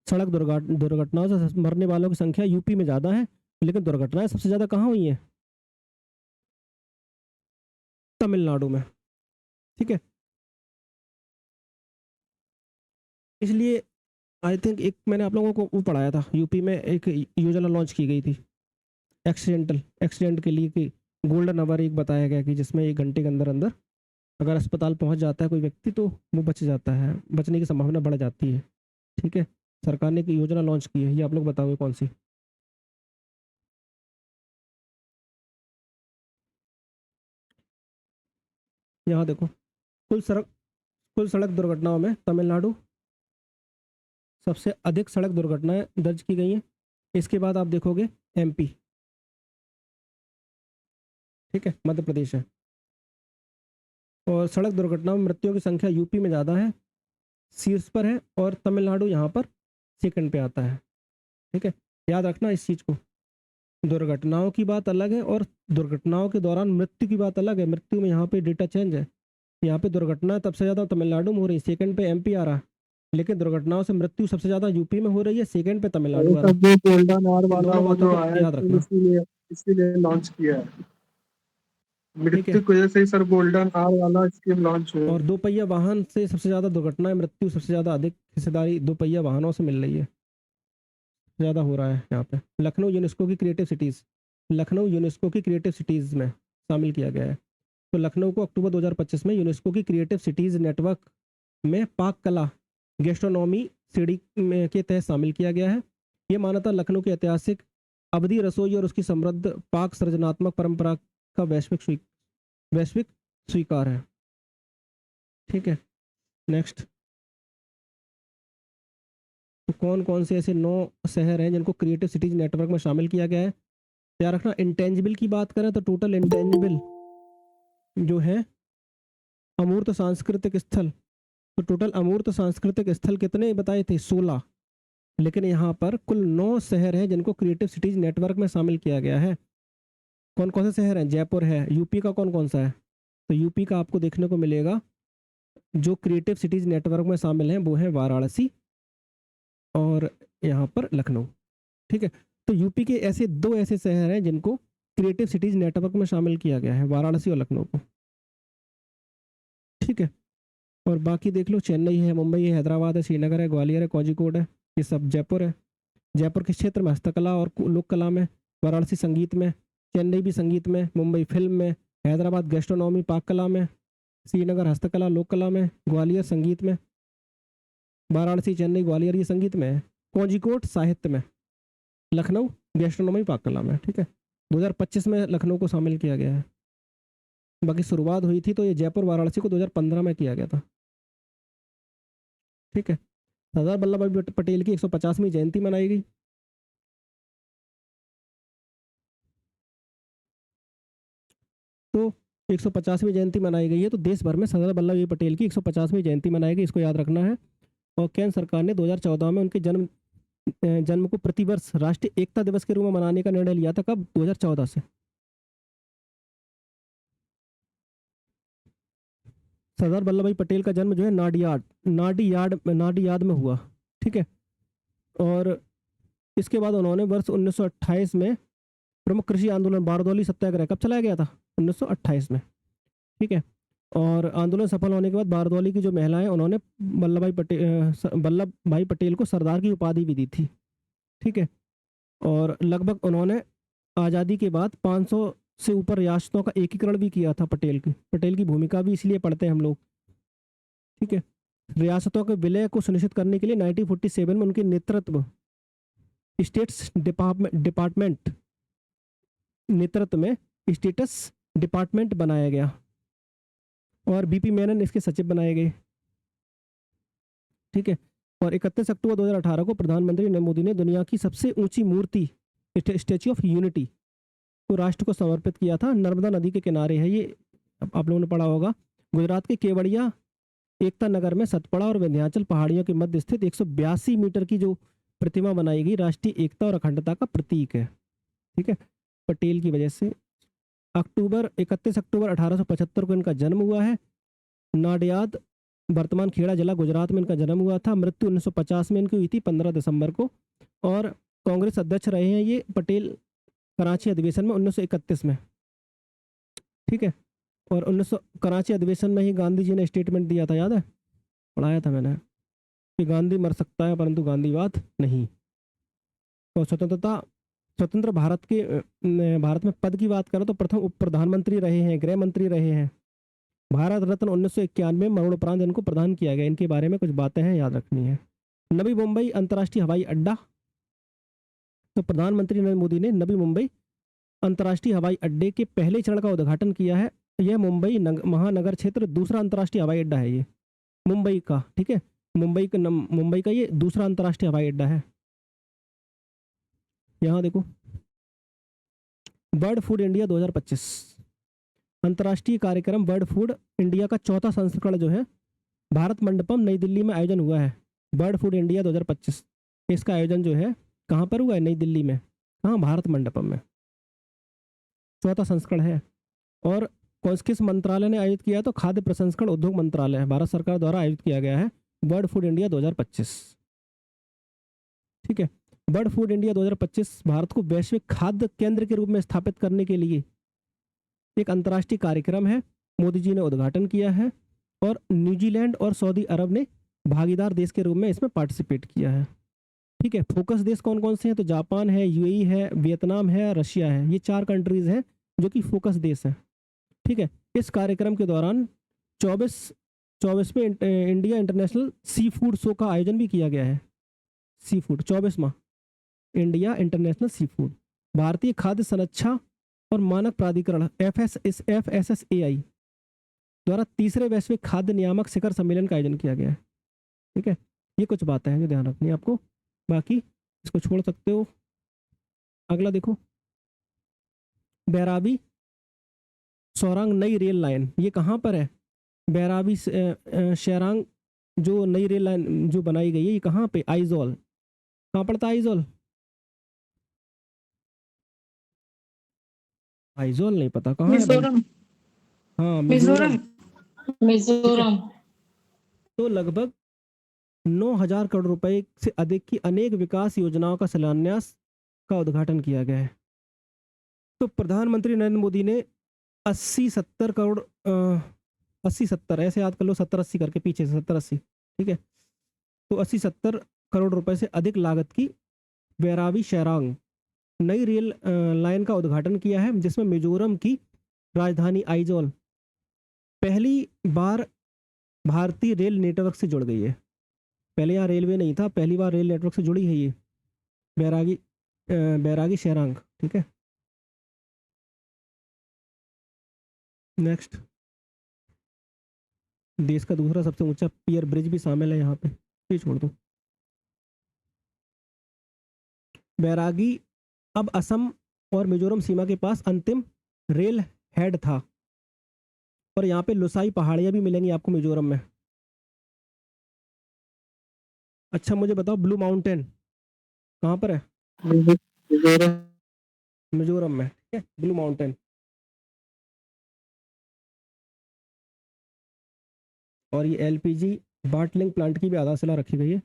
सड़क दुर्घटनाओं से मरने वालों की संख्या यूपी में ज़्यादा है, लेकिन दुर्घटनाएं सबसे ज़्यादा कहाँ हुई हैं? तमिलनाडु में। ठीक है, इसलिए आई थिंक एक मैंने आप लोगों को वो पढ़ाया था, यूपी में एक योजना लॉन्च की गई थी एक्सीडेंट के लिए, कि गोल्डन आवर एक बताया गया कि जिसमें 1 घंटे के अंदर अंदर अगर अस्पताल पहुंच जाता है कोई व्यक्ति तो वो बच जाता है, बचने की संभावना बढ़ जाती है। ठीक है, सरकार ने एक योजना लॉन्च की है, ये आप लोग बताओगे कौन सी। यहाँ देखो, कुल सड़क दुर्घटनाओं में तमिलनाडु सबसे अधिक सड़क दुर्घटनाएं दर्ज की गई हैं। इसके बाद आप देखोगे एमपी, ठीक है, मध्य प्रदेश है। और सड़क दुर्घटनाओं में मृत्युओं की संख्या यूपी में ज़्यादा है, शीर्ष पर है, और तमिलनाडु यहाँ पर सेकंड पे आता है। ठीक है, याद रखना इस चीज़ को, दुर्घटनाओं की बात अलग है और दुर्घटनाओं के दौरान मृत्यु की बात अलग है। मृत्यु में यहाँ पे डेटा चेंज है, यहाँ पे दुर्घटना सबसे ज़्यादा तमिलनाडु में हो रही है, सेकंड पे एमपी आ रहा है, लेकिन दुर्घटनाओं से मृत्यु सबसे ज़्यादा यूपी में हो रही है, सेकंड पे तमिलनाडु आ रहा है। सब जो गोल्डन आवर वाला दोनों वो बातों जो को आया याद रखना। इसीलिए लॉन्च किया है, ठीक है, मृत्यु की वजह से ही सर गोल्डन आवर वाला स्कीम लॉन्च हुआ है। और दोपहिया वाहन से सबसे ज़्यादा दुर्घटनाएं, मृत्यु सबसे ज़्यादा अधिक हिस्सेदारी दोपहिया वाहनों से मिल रही है, ज़्यादा हो रहा है यहाँ पे। लखनऊ यूनेस्को की क्रिएटिव सिटीज़, लखनऊ यूनेस्को की क्रिएटिव सिटीज़ में शामिल किया गया है। तो लखनऊ को अक्टूबर 2025 में यूनेस्को की क्रिएटिव सिटीज़ नेटवर्क में पाक कला गैस्ट्रोनॉमी श्रेणी में के तहत शामिल किया गया है। ये मान्यता लखनऊ की ऐतिहासिक अवधि रसोई और उसकी समृद्ध पाक सृजनात्मक परंपरा का वैश्विक स्वीकार है। ठीक है, नेक्स्ट, तो कौन कौन से ऐसे 9 शहर हैं जिनको क्रिएटिव सिटीज नेटवर्क में शामिल किया गया है। याद रखना, इंटेंजिबल की बात करें तो टोटल इंटेंजिबल जो है अमूर्त सांस्कृतिक स्थल, तो टोटल अमूर्त सांस्कृतिक स्थल कितने बताए थे, 16, लेकिन यहाँ पर कुल 9 शहर हैं जिनको क्रिएटिव सिटीज नेटवर्क में शामिल किया गया है। कौन कौन से शहर हैं, जयपुर है। यूपी का कौन कौन सा है, तो यूपी का आपको देखने को मिलेगा जो क्रिएटिव सिटीज नेटवर्क में शामिल हैं वो है वाराणसी और यहाँ पर लखनऊ। ठीक है, तो यूपी के ऐसे 2 ऐसे शहर हैं जिनको क्रिएटिव सिटीज नेटवर्क में शामिल किया गया है, वाराणसी और लखनऊ को। ठीक है, और बाकी देख लो, चेन्नई है, मुंबई है, हैदराबाद है, श्रीनगर है, ग्वालियर है, कोझिकोड है, ये सब जयपुर है। जयपुर के क्षेत्र में हस्तकला और लोक कला में, वाराणसी संगीत में, चेन्नई भी संगीत में, मुंबई फिल्म में, हैदराबाद गैस्ट्रोनॉमी पाक कला में, श्रीनगर हस्तकला लोक कला में, ग्वालियर संगीत में, वाराणसी चेन्नई ग्वालियर ये संगीत में है, कोझिकोड साहित्य में, लखनऊ गैस्ट्रोनॉमी पाक कला में। ठीक है, 2025 में लखनऊ को शामिल किया गया है। बाकी शुरुआत हुई थी तो ये जयपुर वाराणसी को 2015 में किया गया था। ठीक है, सरदार वल्लभ भाई पटेल की 150वीं जयंती मनाई गई। तो 150वीं जयंती मनाई गई है, तो देश भर में सरदार वल्लभ भाई पटेल की 150वीं जयंती मनाई गई, इसको याद रखना है। और केंद्र सरकार ने 2014 में उनके जन्म को प्रतिवर्ष राष्ट्रीय एकता दिवस के रूप में मनाने का निर्णय लिया था। कब, 2014 से। सरदार वल्लभ भाई पटेल का जन्म जो है नाडियाड में हुआ। ठीक है, और इसके बाद उन्होंने वर्ष 1928 में प्रमुख कृषि आंदोलन बारदौली सत्याग्रह कब चलाया गया था, 1928 में। ठीक है, और आंदोलन सफल होने के बाद बारदौली की जो महिलाएं, उन्होंने वल्लभ भाई पटेल को सरदार की उपाधि भी दी थी। ठीक है, और लगभग उन्होंने आज़ादी के बाद 500 से ऊपर रियासतों का एकीकरण भी किया था। पटेल की भूमिका भी इसलिए पढ़ते हैं हम लोग। ठीक है, रियासतों के विलय को सुनिश्चित करने के लिए 1947 में उनके नेतृत्व स्टेट्स डिपार्टमेंट नेतृत्व में स्टेटस डिपार्टमेंट बनाया गया और बीपी मेनन इसके सचिव बनाए गए। ठीक है, और 31 अक्टूबर 2018 को प्रधानमंत्री नरेंद्र मोदी ने दुनिया की सबसे ऊंची मूर्ति स्टैच्यू ऑफ यूनिटी को राष्ट्र को समर्पित किया था। नर्मदा नदी के किनारे है ये, आप लोगों ने पढ़ा होगा। गुजरात के केवड़िया एकता नगर में सतपड़ा और विंध्याचल पहाड़ियों के मध्य स्थित 182 मीटर की जो प्रतिमा बनाई गई राष्ट्रीय एकता और अखंडता का प्रतीक है। ठीक है, पटेल की वजह से 31 अक्टूबर 1875 को इनका जन्म हुआ है। नाडियाद वर्तमान खेड़ा जिला गुजरात में इनका जन्म हुआ था। मृत्यु 1950 में इनकी हुई थी 15 दिसंबर को। और कांग्रेस अध्यक्ष रहे हैं ये पटेल कराची अधिवेशन में 1931 में। ठीक है, और 1900 कराची अधिवेशन में ही गांधी जी ने स्टेटमेंट दिया था, याद है, पढ़ाया था मैंने। कि गांधी मर सकता है परंतु गांधीवाद नहीं। तो स्वतंत्र भारत में पद की बात करो तो प्रथम उप प्रधानमंत्री रहे हैं, गृह मंत्री रहे हैं। भारत रत्न 1991 में मरणोपरांत इनको प्रदान किया गया। इनके बारे में कुछ बातें हैं, याद रखनी है। नवी मुंबई अंतर्राष्ट्रीय हवाई अड्डा, तो प्रधानमंत्री नरेंद्र मोदी ने नवी मुंबई अंतर्राष्ट्रीय हवाई अड्डे के पहले चरण का उद्घाटन किया है। यह मुंबई महानगर क्षेत्र दूसरा अंतर्राष्ट्रीय हवाई अड्डा है ये मुंबई का, ठीक है। मुंबई का ये दूसरा अंतर्राष्ट्रीय हवाई अड्डा है। यहाँ देखो, बर्ड फूड इंडिया 2025 अंतर्राष्ट्रीय कार्यक्रम बर्ड फूड इंडिया का चौथा संस्करण जो है भारत मंडपम नई दिल्ली में आयोजन हुआ है। बर्ड फूड इंडिया 2025 इसका आयोजन जो है कहाँ पर हुआ है? नई दिल्ली में। हाँ, भारत मंडपम में। चौथा संस्करण है। और किस मंत्रालय ने आयोजित किया है? तो खाद्य प्रसंस्करण उद्योग मंत्रालय, भारत सरकार द्वारा आयोजित किया गया है बर्ड फूड इंडिया 2025, ठीक है। बर्ड फूड इंडिया 2025 भारत को वैश्विक खाद्य केंद्र के रूप में स्थापित करने के लिए एक अंतर्राष्ट्रीय कार्यक्रम है। मोदी जी ने उद्घाटन किया है और न्यूजीलैंड और सऊदी अरब ने भागीदार देश के रूप में इसमें पार्टिसिपेट किया है, ठीक है। फोकस देश कौन कौन से हैं? तो जापान है, यूएई है, वियतनाम है, रशिया है। ये 4 कंट्रीज हैं जो कि फोकस देश हैं, ठीक है। इस कार्यक्रम के दौरान 24वें India international sea food show का आयोजन भी किया गया है। Sea food 24वां India international sea food. भारतीय खाद्य संरक्षा और मानक प्राधिकरण FSSAI द्वारा तीसरे वैश्विक खाद्य नियामक शिखर सम्मेलन का आयोजन किया गया है, ठीक है। ये कुछ बातें हैं जो ध्यान रखनी है आपको, बाकी इसको छोड़ सकते हो। अगला देखो, बैराबी सोरांग नई रेल लाइन, ये कहाँ पर है? बैराबी शेरांग जो नई रेल लाइन जो बनाई गई है, ये कहाँ पे? आइजोल। कहाँ पड़ता है आइजोल? आइजोल नहीं पता कहाँ है भाई? मिजोरम। हाँ, मिजोरम। मिजोरम। तो लगभग 9,000 करोड़ रुपए से अधिक की अनेक विकास योजनाओं का शिलान्यास का उद्घाटन किया गया है। तो प्रधानमंत्री नरेंद्र मोदी ने 80-70 करोड़ 80-70 ऐसे याद कर लो, 70-80 करके पीछे से 70-80, ठीक है। तो 80-70 करोड़ रुपए से अधिक लागत की बैराबी शेरांग नई रेल लाइन का उद्घाटन किया है, जिसमें मिजोरम की राजधानी आइजोल पहली बार भारतीय रेल नेटवर्क से जुड़ गई है। पहले यहाँ रेलवे नहीं था, पहली बार रेल नेटवर्क से जुड़ी है ये बैरागी शेरांग, ठीक है। नेक्स्ट, देश का दूसरा सबसे ऊंचा पियर ब्रिज भी शामिल है यहाँ पे, ये छोड़ दो। बैरागी अब असम और मिजोरम सीमा के पास अंतिम रेल हेड था, और यहाँ पे लुसाई पहाड़ियाँ भी मिलेंगी आपको मिजोरम में। अच्छा, मुझे बताओ ब्लू माउंटेन कहाँ पर है? मिजोरम में, ठीक है, ब्लू माउंटेन। और ये LPG बाटलिंग प्लांट की भी आधारशिला रखी गई है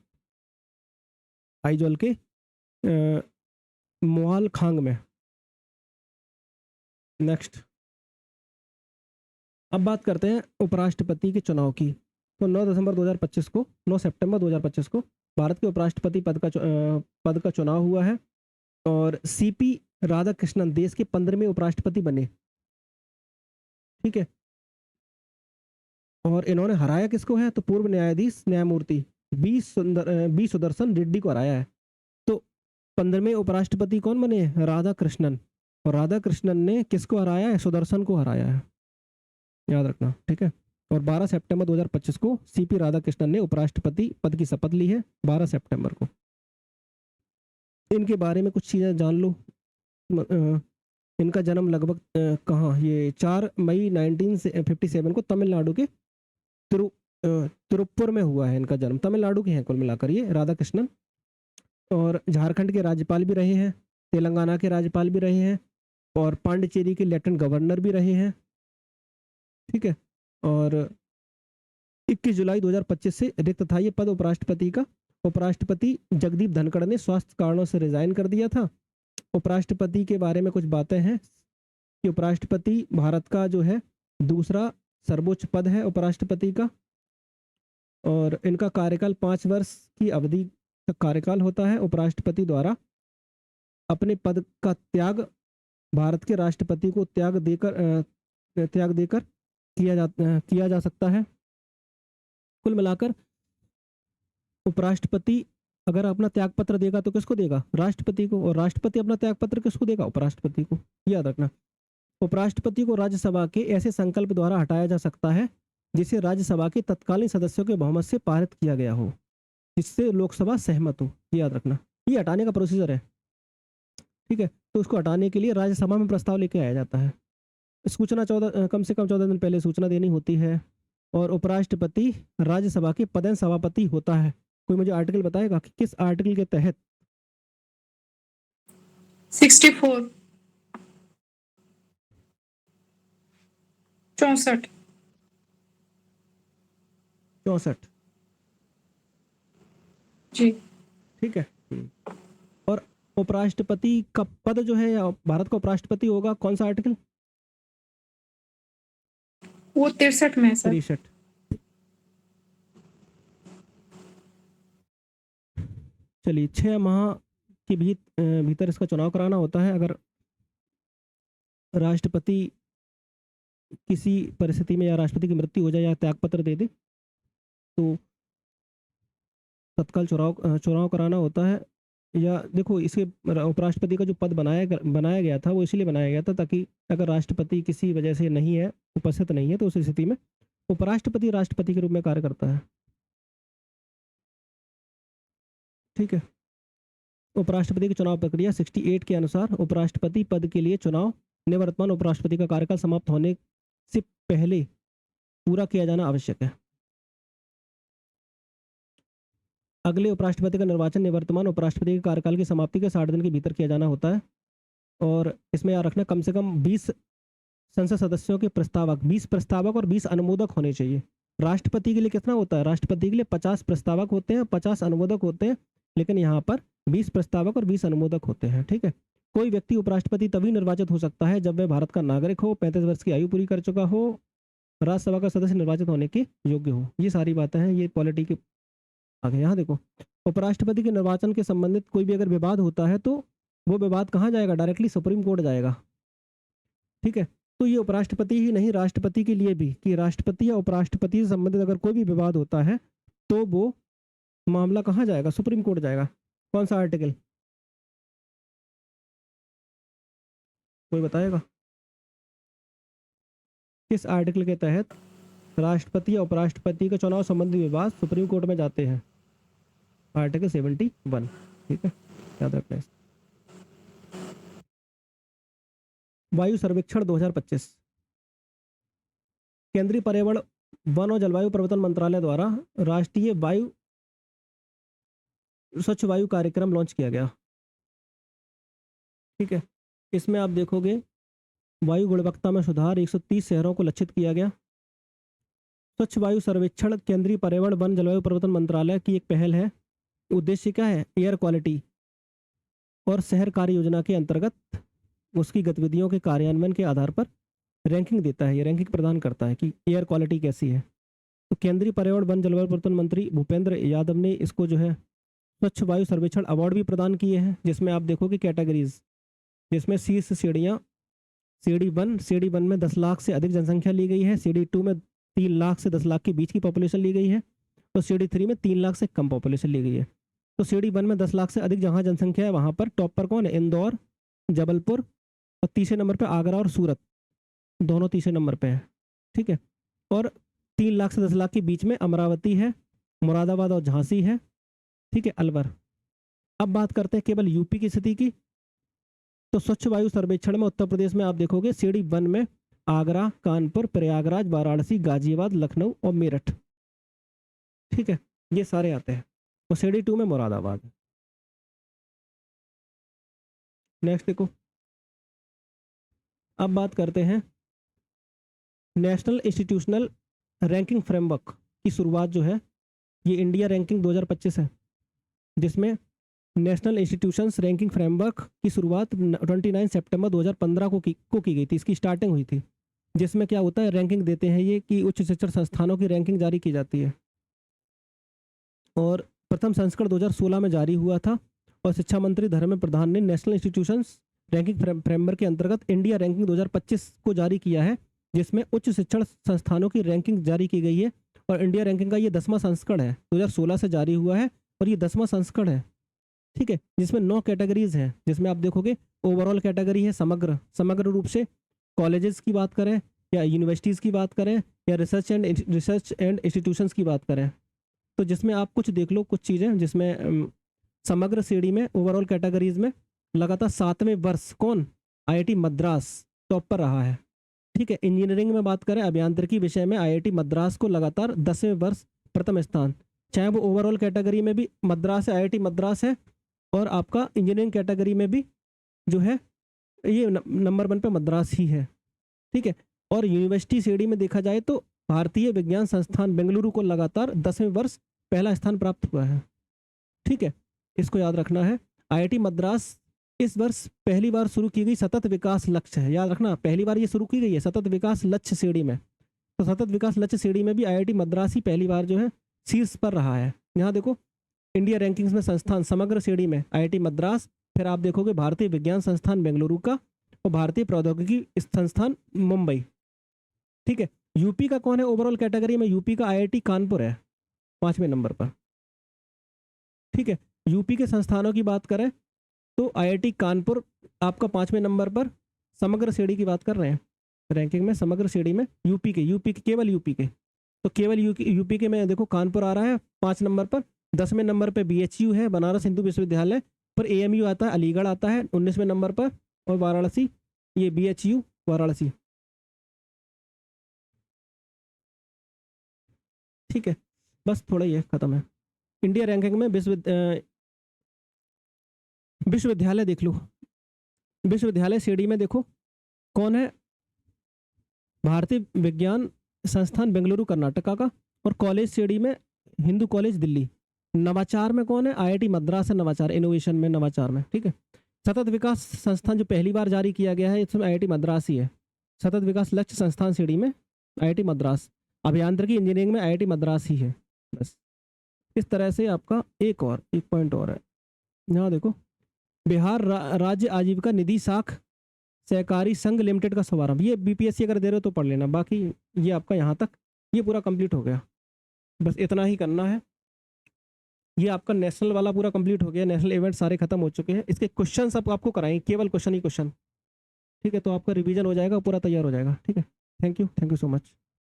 आइजोल के मोहाल खांग में। नेक्स्ट, अब बात करते हैं उपराष्ट्रपति के चुनाव की। तो 9 सितंबर 2025 को भारत के उपराष्ट्रपति पद का चुनाव हुआ है, और CP राधाकृष्णन देश के 15वें उपराष्ट्रपति बने, ठीक है। और इन्होंने हराया किसको है? तो पूर्व न्यायाधीश न्यायमूर्ति बी सुदर्शन रेड्डी को हराया है। तो 15वें उपराष्ट्रपति कौन बने? राधाकृष्णन। और राधाकृष्णन ने किसको हराया है? सुदर्शन को हराया है, याद रखना, ठीक है। और 12 सितंबर 2025 को CP राधाकृष्णन ने उपराष्ट्रपति पद की शपथ ली है, 12 सितंबर को। इनके बारे में कुछ चीज़ें जान लो। इनका जन्म लगभग कहाँ? ये 4 मई 1957 को तमिलनाडु के तिरुप्पुर में हुआ है इनका जन्म। तमिलनाडु के हैं कुल मिलाकर ये राधाकृष्णन। और झारखंड के राज्यपाल भी रहे हैं, तेलंगाना के राज्यपाल भी रहे हैं, और पांडिचेरी के लेफ्टिनेंट गवर्नर भी रहे हैं, ठीक है। और 21 जुलाई 2025 से रिक्त था ये पद उपराष्ट्रपति का। उपराष्ट्रपति जगदीप धनखड़ ने स्वास्थ्य कारणों से रिजाइन कर दिया था। उपराष्ट्रपति के बारे में कुछ बातें हैं कि उपराष्ट्रपति भारत का जो है दूसरा सर्वोच्च पद है उपराष्ट्रपति का, और इनका कार्यकाल 5 वर्ष की अवधि का कार्यकाल होता है। उपराष्ट्रपति द्वारा अपने पद का त्याग भारत के राष्ट्रपति को त्याग देकर किया जा सकता है। कुल मिलाकर उपराष्ट्रपति अगर अपना त्याग पत्र देगा तो किसको देगा? राष्ट्रपति को। और राष्ट्रपति अपना त्याग पत्र किसको देगा? उपराष्ट्रपति को। याद रखना। उपराष्ट्रपति को राज्यसभा के ऐसे संकल्प द्वारा हटाया जा सकता है जिसे राज्यसभा के तत्कालीन सदस्यों के बहुमत से पारित किया गया हो, जिससे लोकसभा सहमत हो। याद रखना, ये हटाने का प्रोसीजर है। ठीक है, तो उसको हटाने के लिए राज्यसभा में प्रस्ताव लेके आया जाता है। सूचना कम से कम 14 दिन पहले सूचना देनी होती है। और उपराष्ट्रपति राज्यसभा के पदेन सभापति होता है। कोई मुझे आर्टिकल बताएगा कि किस आर्टिकल के तहत? 64 64 64 जी। ठीक है। और उपराष्ट्रपति का पद जो है या भारत का उपराष्ट्रपति होगा, कौन सा आर्टिकल? वो 63 में है सर। 63। चलिए, 6 माह के भीतर इसका चुनाव कराना होता है। अगर राष्ट्रपति किसी परिस्थिति में या राष्ट्रपति की मृत्यु हो जाए या त्यागपत्र दे दे तो तत्काल चुनाव कराना होता है। या देखो, इसके उपराष्ट्रपति का जो पद बनाया गया था वो इसलिए बनाया गया था ताकि अगर राष्ट्रपति किसी वजह से नहीं है, उपस्थित नहीं है, तो उस स्थिति में उपराष्ट्रपति राष्ट्रपति के रूप में कार्य करता है। ठीक है। उपराष्ट्रपति की चुनाव प्रक्रिया 68 के अनुसार उपराष्ट्रपति पद के लिए चुनाव निवर्तमान उपराष्ट्रपति का कार्यकाल समाप्त होने से पहले पूरा किया जाना आवश्यक है। अगले उपराष्ट्रपति का निर्वाचन निवर्तमान उपराष्ट्रपति के कार्यकाल की समाप्ति के 60 दिन के भीतर किया जाना होता है। और इसमें याद रखना, कम से कम 20 संसद सदस्यों के प्रस्तावक, 20 प्रस्तावक और 20 अनुमोदक होने चाहिए। राष्ट्रपति के लिए कितना होता है? राष्ट्रपति के लिए 50 प्रस्तावक होते हैं, 50 अनुमोदक होते हैं, लेकिन यहाँ पर 20 प्रस्तावक और 20 अनुमोदक होते हैं। ठीक है। कोई व्यक्ति उपराष्ट्रपति तभी निर्वाचित हो सकता है जब वह भारत का नागरिक हो, 35 वर्ष की आयु पूरी कर चुका हो, राज्यसभा का सदस्य निर्वाचित होने के योग्य हो। ये सारी बातें हैं, ये पॉलिटी के आगे। यहाँ देखो, उपराष्ट्रपति के निर्वाचन के संबंधित कोई भी अगर विवाद होता है तो वो विवाद कहाँ जाएगा? डायरेक्टली सुप्रीम कोर्ट जाएगा। ठीक है। तो ये उपराष्ट्रपति ही नहीं, राष्ट्रपति के लिए भी, कि राष्ट्रपति या उपराष्ट्रपति से संबंधित अगर कोई भी विवाद होता है तो वो मामला कहाँ जाएगा? सुप्रीम कोर्ट जाएगा। कौन सा आर्टिकल? कोई बताएगा किस आर्टिकल के तहत राष्ट्रपति या उपराष्ट्रपति के चुनाव संबंधी विवाद सुप्रीम कोर्ट में जाते हैं? आर्टिकल 71। ठीक है, याद रखना है। वायु सर्वेक्षण 2025 केंद्रीय पर्यावरण, वन और जलवायु परिवर्तन मंत्रालय द्वारा राष्ट्रीय स्वच्छ वायु कार्यक्रम लॉन्च किया गया। ठीक है। इसमें आप देखोगे वायु गुणवत्ता में सुधार, 130 शहरों को लक्षित किया गया। स्वच्छ वायु सर्वेक्षण केंद्रीय पर्यावरण, वन, जलवायु परिवर्तन मंत्रालय की एक पहल है। उद्देश्य क्या है? एयर क्वालिटी और शहर कार्य योजना के अंतर्गत उसकी गतिविधियों के कार्यान्वयन के आधार पर रैंकिंग देता है। ये रैंकिंग प्रदान करता है कि एयर क्वालिटी कैसी है। तो केंद्रीय पर्यावरण, वन, जलवायु परिवर्तन मंत्री भूपेंद्र यादव ने इसको जो है स्वच्छ वायु सर्वेक्षण अवार्ड भी प्रदान किए हैं, जिसमें आप देखोगे कैटेगरीज, जिसमें शीर्ष श्रेणियाँ सीडी 1 में 10 लाख से अधिक जनसंख्या ली गई है, सीडी 2 में 3 लाख से 10 लाख के बीच की पॉपुलेशन ली गई है, और सीडी 3 में 3 लाख से कम पॉपुलेशन ली गई है। तो सीडी 1 में 10 लाख से अधिक जहाँ जनसंख्या है वहाँ पर टॉप पर कौन है? इंदौर, जबलपुर, और तीसरे नंबर पर आगरा और सूरत, दोनों तीसरे नंबर पे है। ठीक है। और 3 लाख से 10 लाख के बीच में अमरावती है, मुरादाबाद और झांसी है। ठीक है, अलवर। अब बात करते हैं केवल यूपी की स्थिति की। तो स्वच्छ वायु सर्वेक्षण में उत्तर प्रदेश में आप देखोगे सीडी 1 में आगरा, कानपुर, प्रयागराज, वाराणसी, गाजियाबाद, लखनऊ और मेरठ। ठीक है, ये सारे आते हैं। और सीडी 2 में मुरादाबाद। नेक्स्ट देखो, अब बात करते हैं नेशनल इंस्टीट्यूशनल रैंकिंग फ्रेमवर्क की शुरुआत जो है ये इंडिया रैंकिंग 2025 है, जिसमें नेशनल इंस्टीट्यूशंस रैंकिंग फ्रेमवर्क की शुरुआत 29 सितंबर 2015 को की गई थी। इसकी स्टार्टिंग हुई थी, जिसमें क्या होता है, रैंकिंग देते हैं ये कि उच्च शिक्षण संस्थानों की रैंकिंग जारी की जाती है। और प्रथम संस्करण 2016 में जारी हुआ था और शिक्षा मंत्री धर्मेंद्र प्रधान ने नेशनल इंस्टीट्यूशंस रैंकिंग फ्रेमवर्क के अंतर्गत इंडिया रैंकिंग 2025 को जारी किया है, जिसमें उच्च शिक्षण संस्थानों की रैंकिंग जारी की गई है। और इंडिया रैंकिंग का ये 10वां संस्करण है, 2016 से जारी हुआ है और ये 10वां संस्करण है, ठीक है, जिसमें 9 कैटेगरीज हैं, जिसमें आप देखोगे ओवरऑल कैटेगरी है समग्र रूप से, कॉलेजेस की बात करें या यूनिवर्सिटीज़ की बात करें या रिसर्च एंड इंस्टीट्यूशंस की बात करें, तो जिसमें आप कुछ देख लो कुछ चीज़ें, जिसमें समग्र श्रेणी में ओवरऑल कैटेगरीज में लगातार 7वें वर्ष कौन आईआईटी मद्रास टॉप पर रहा है, ठीक है। इंजीनियरिंग में बात करें अभियांत्रिकी विषय में आईआईटी मद्रास को लगातार 10वें वर्ष प्रथम स्थान, चाहे वो ओवरऑल कैटेगरी में भी मद्रास है, आईआईटी मद्रास है, और आपका इंजीनियरिंग कैटेगरी में भी जो है ये नंबर 1 पे मद्रास ही है, ठीक है। और यूनिवर्सिटी श्रेणी में देखा जाए तो भारतीय विज्ञान संस्थान बेंगलुरु को लगातार 10वें वर्ष पहला स्थान प्राप्त हुआ है, ठीक है, इसको याद रखना है। आईआईटी मद्रास इस वर्ष पहली बार शुरू की गई सतत विकास लक्ष्य है, याद रखना पहली बार ये शुरू की गई है सतत विकास लक्ष्य श्रेणी में, तो सतत विकास लक्ष्य श्रेणी में भी आईआईटी मद्रास ही पहली बार जो है शीर्ष पर रहा है। यहाँ देखो इंडिया रैंकिंग्स में संस्थान समग्र श्रेणी में आईआईटी मद्रास, फिर आप देखोगे भारतीय विज्ञान संस्थान बेंगलुरु का और भारतीय प्रौद्योगिकी संस्थान मुंबई, ठीक है। यूपी का कौन है ओवरऑल कैटेगरी में, यूपी का आईआईटी कानपुर है 5वें नंबर पर, ठीक है। यूपी के संस्थानों की बात करें तो आईआईटी कानपुर आपका 5वें नंबर पर, समग्र श्रेणी की बात कर रहे हैं रैंकिंग में, समग्र श्रेणी में यूपी के केवल यूपी के, तो केवल यूपी के में देखो कानपुर आ रहा है 5 नंबर पर। 10वें नंबर पर बीएचयू है बनारस हिंदू विश्वविद्यालय, पर एएमयू आता है अलीगढ़ आता है 19वें नंबर पर, और वाराणसी ये बीएचयू वाराणसी, ठीक है। बस थोड़ा ही है, खत्म है। इंडिया रैंकिंग में विश्वविद्यालय देख लो, विश्वविद्यालय श्रेणी में देखो कौन है, भारतीय विज्ञान संस्थान बेंगलुरु कर्नाटका का, और कॉलेज श्रेणी में हिंदू कॉलेज दिल्ली। नवाचार में कौन है, आईआईटी मद्रास है, नवाचार इनोवेशन में, नवाचार में, ठीक है। सतत विकास संस्थान जो पहली बार जारी किया गया है इसमें आईआईटी मद्रास ही है, सतत विकास लक्ष्य संस्थान श्रेणी में आईआईटी मद्रास, अभियांत्रिकी इंजीनियरिंग में आईआईटी मद्रास ही है। बस इस तरह से आपका एक पॉइंट और है, यहाँ देखो बिहार राज्य आजीविका निधि साख सहकारी संघ लिमिटेड का शुभारंभ, ये बीपीएससी अगर दे रहे हो तो पढ़ लेना, बाकी ये आपका यहाँ तक ये पूरा कंप्लीट हो गया, बस इतना ही करना है। ये आपका नेशनल वाला पूरा कंप्लीट हो गया, नेशनल इवेंट सारे खत्म हो चुके हैं, इसके क्वेश्चन सब आपको कराएंगे, केवल क्वेश्चन ही क्वेश्चन, ठीक है, तो आपका रिवीजन हो जाएगा, पूरा तैयार हो जाएगा, ठीक है। Thank you so much.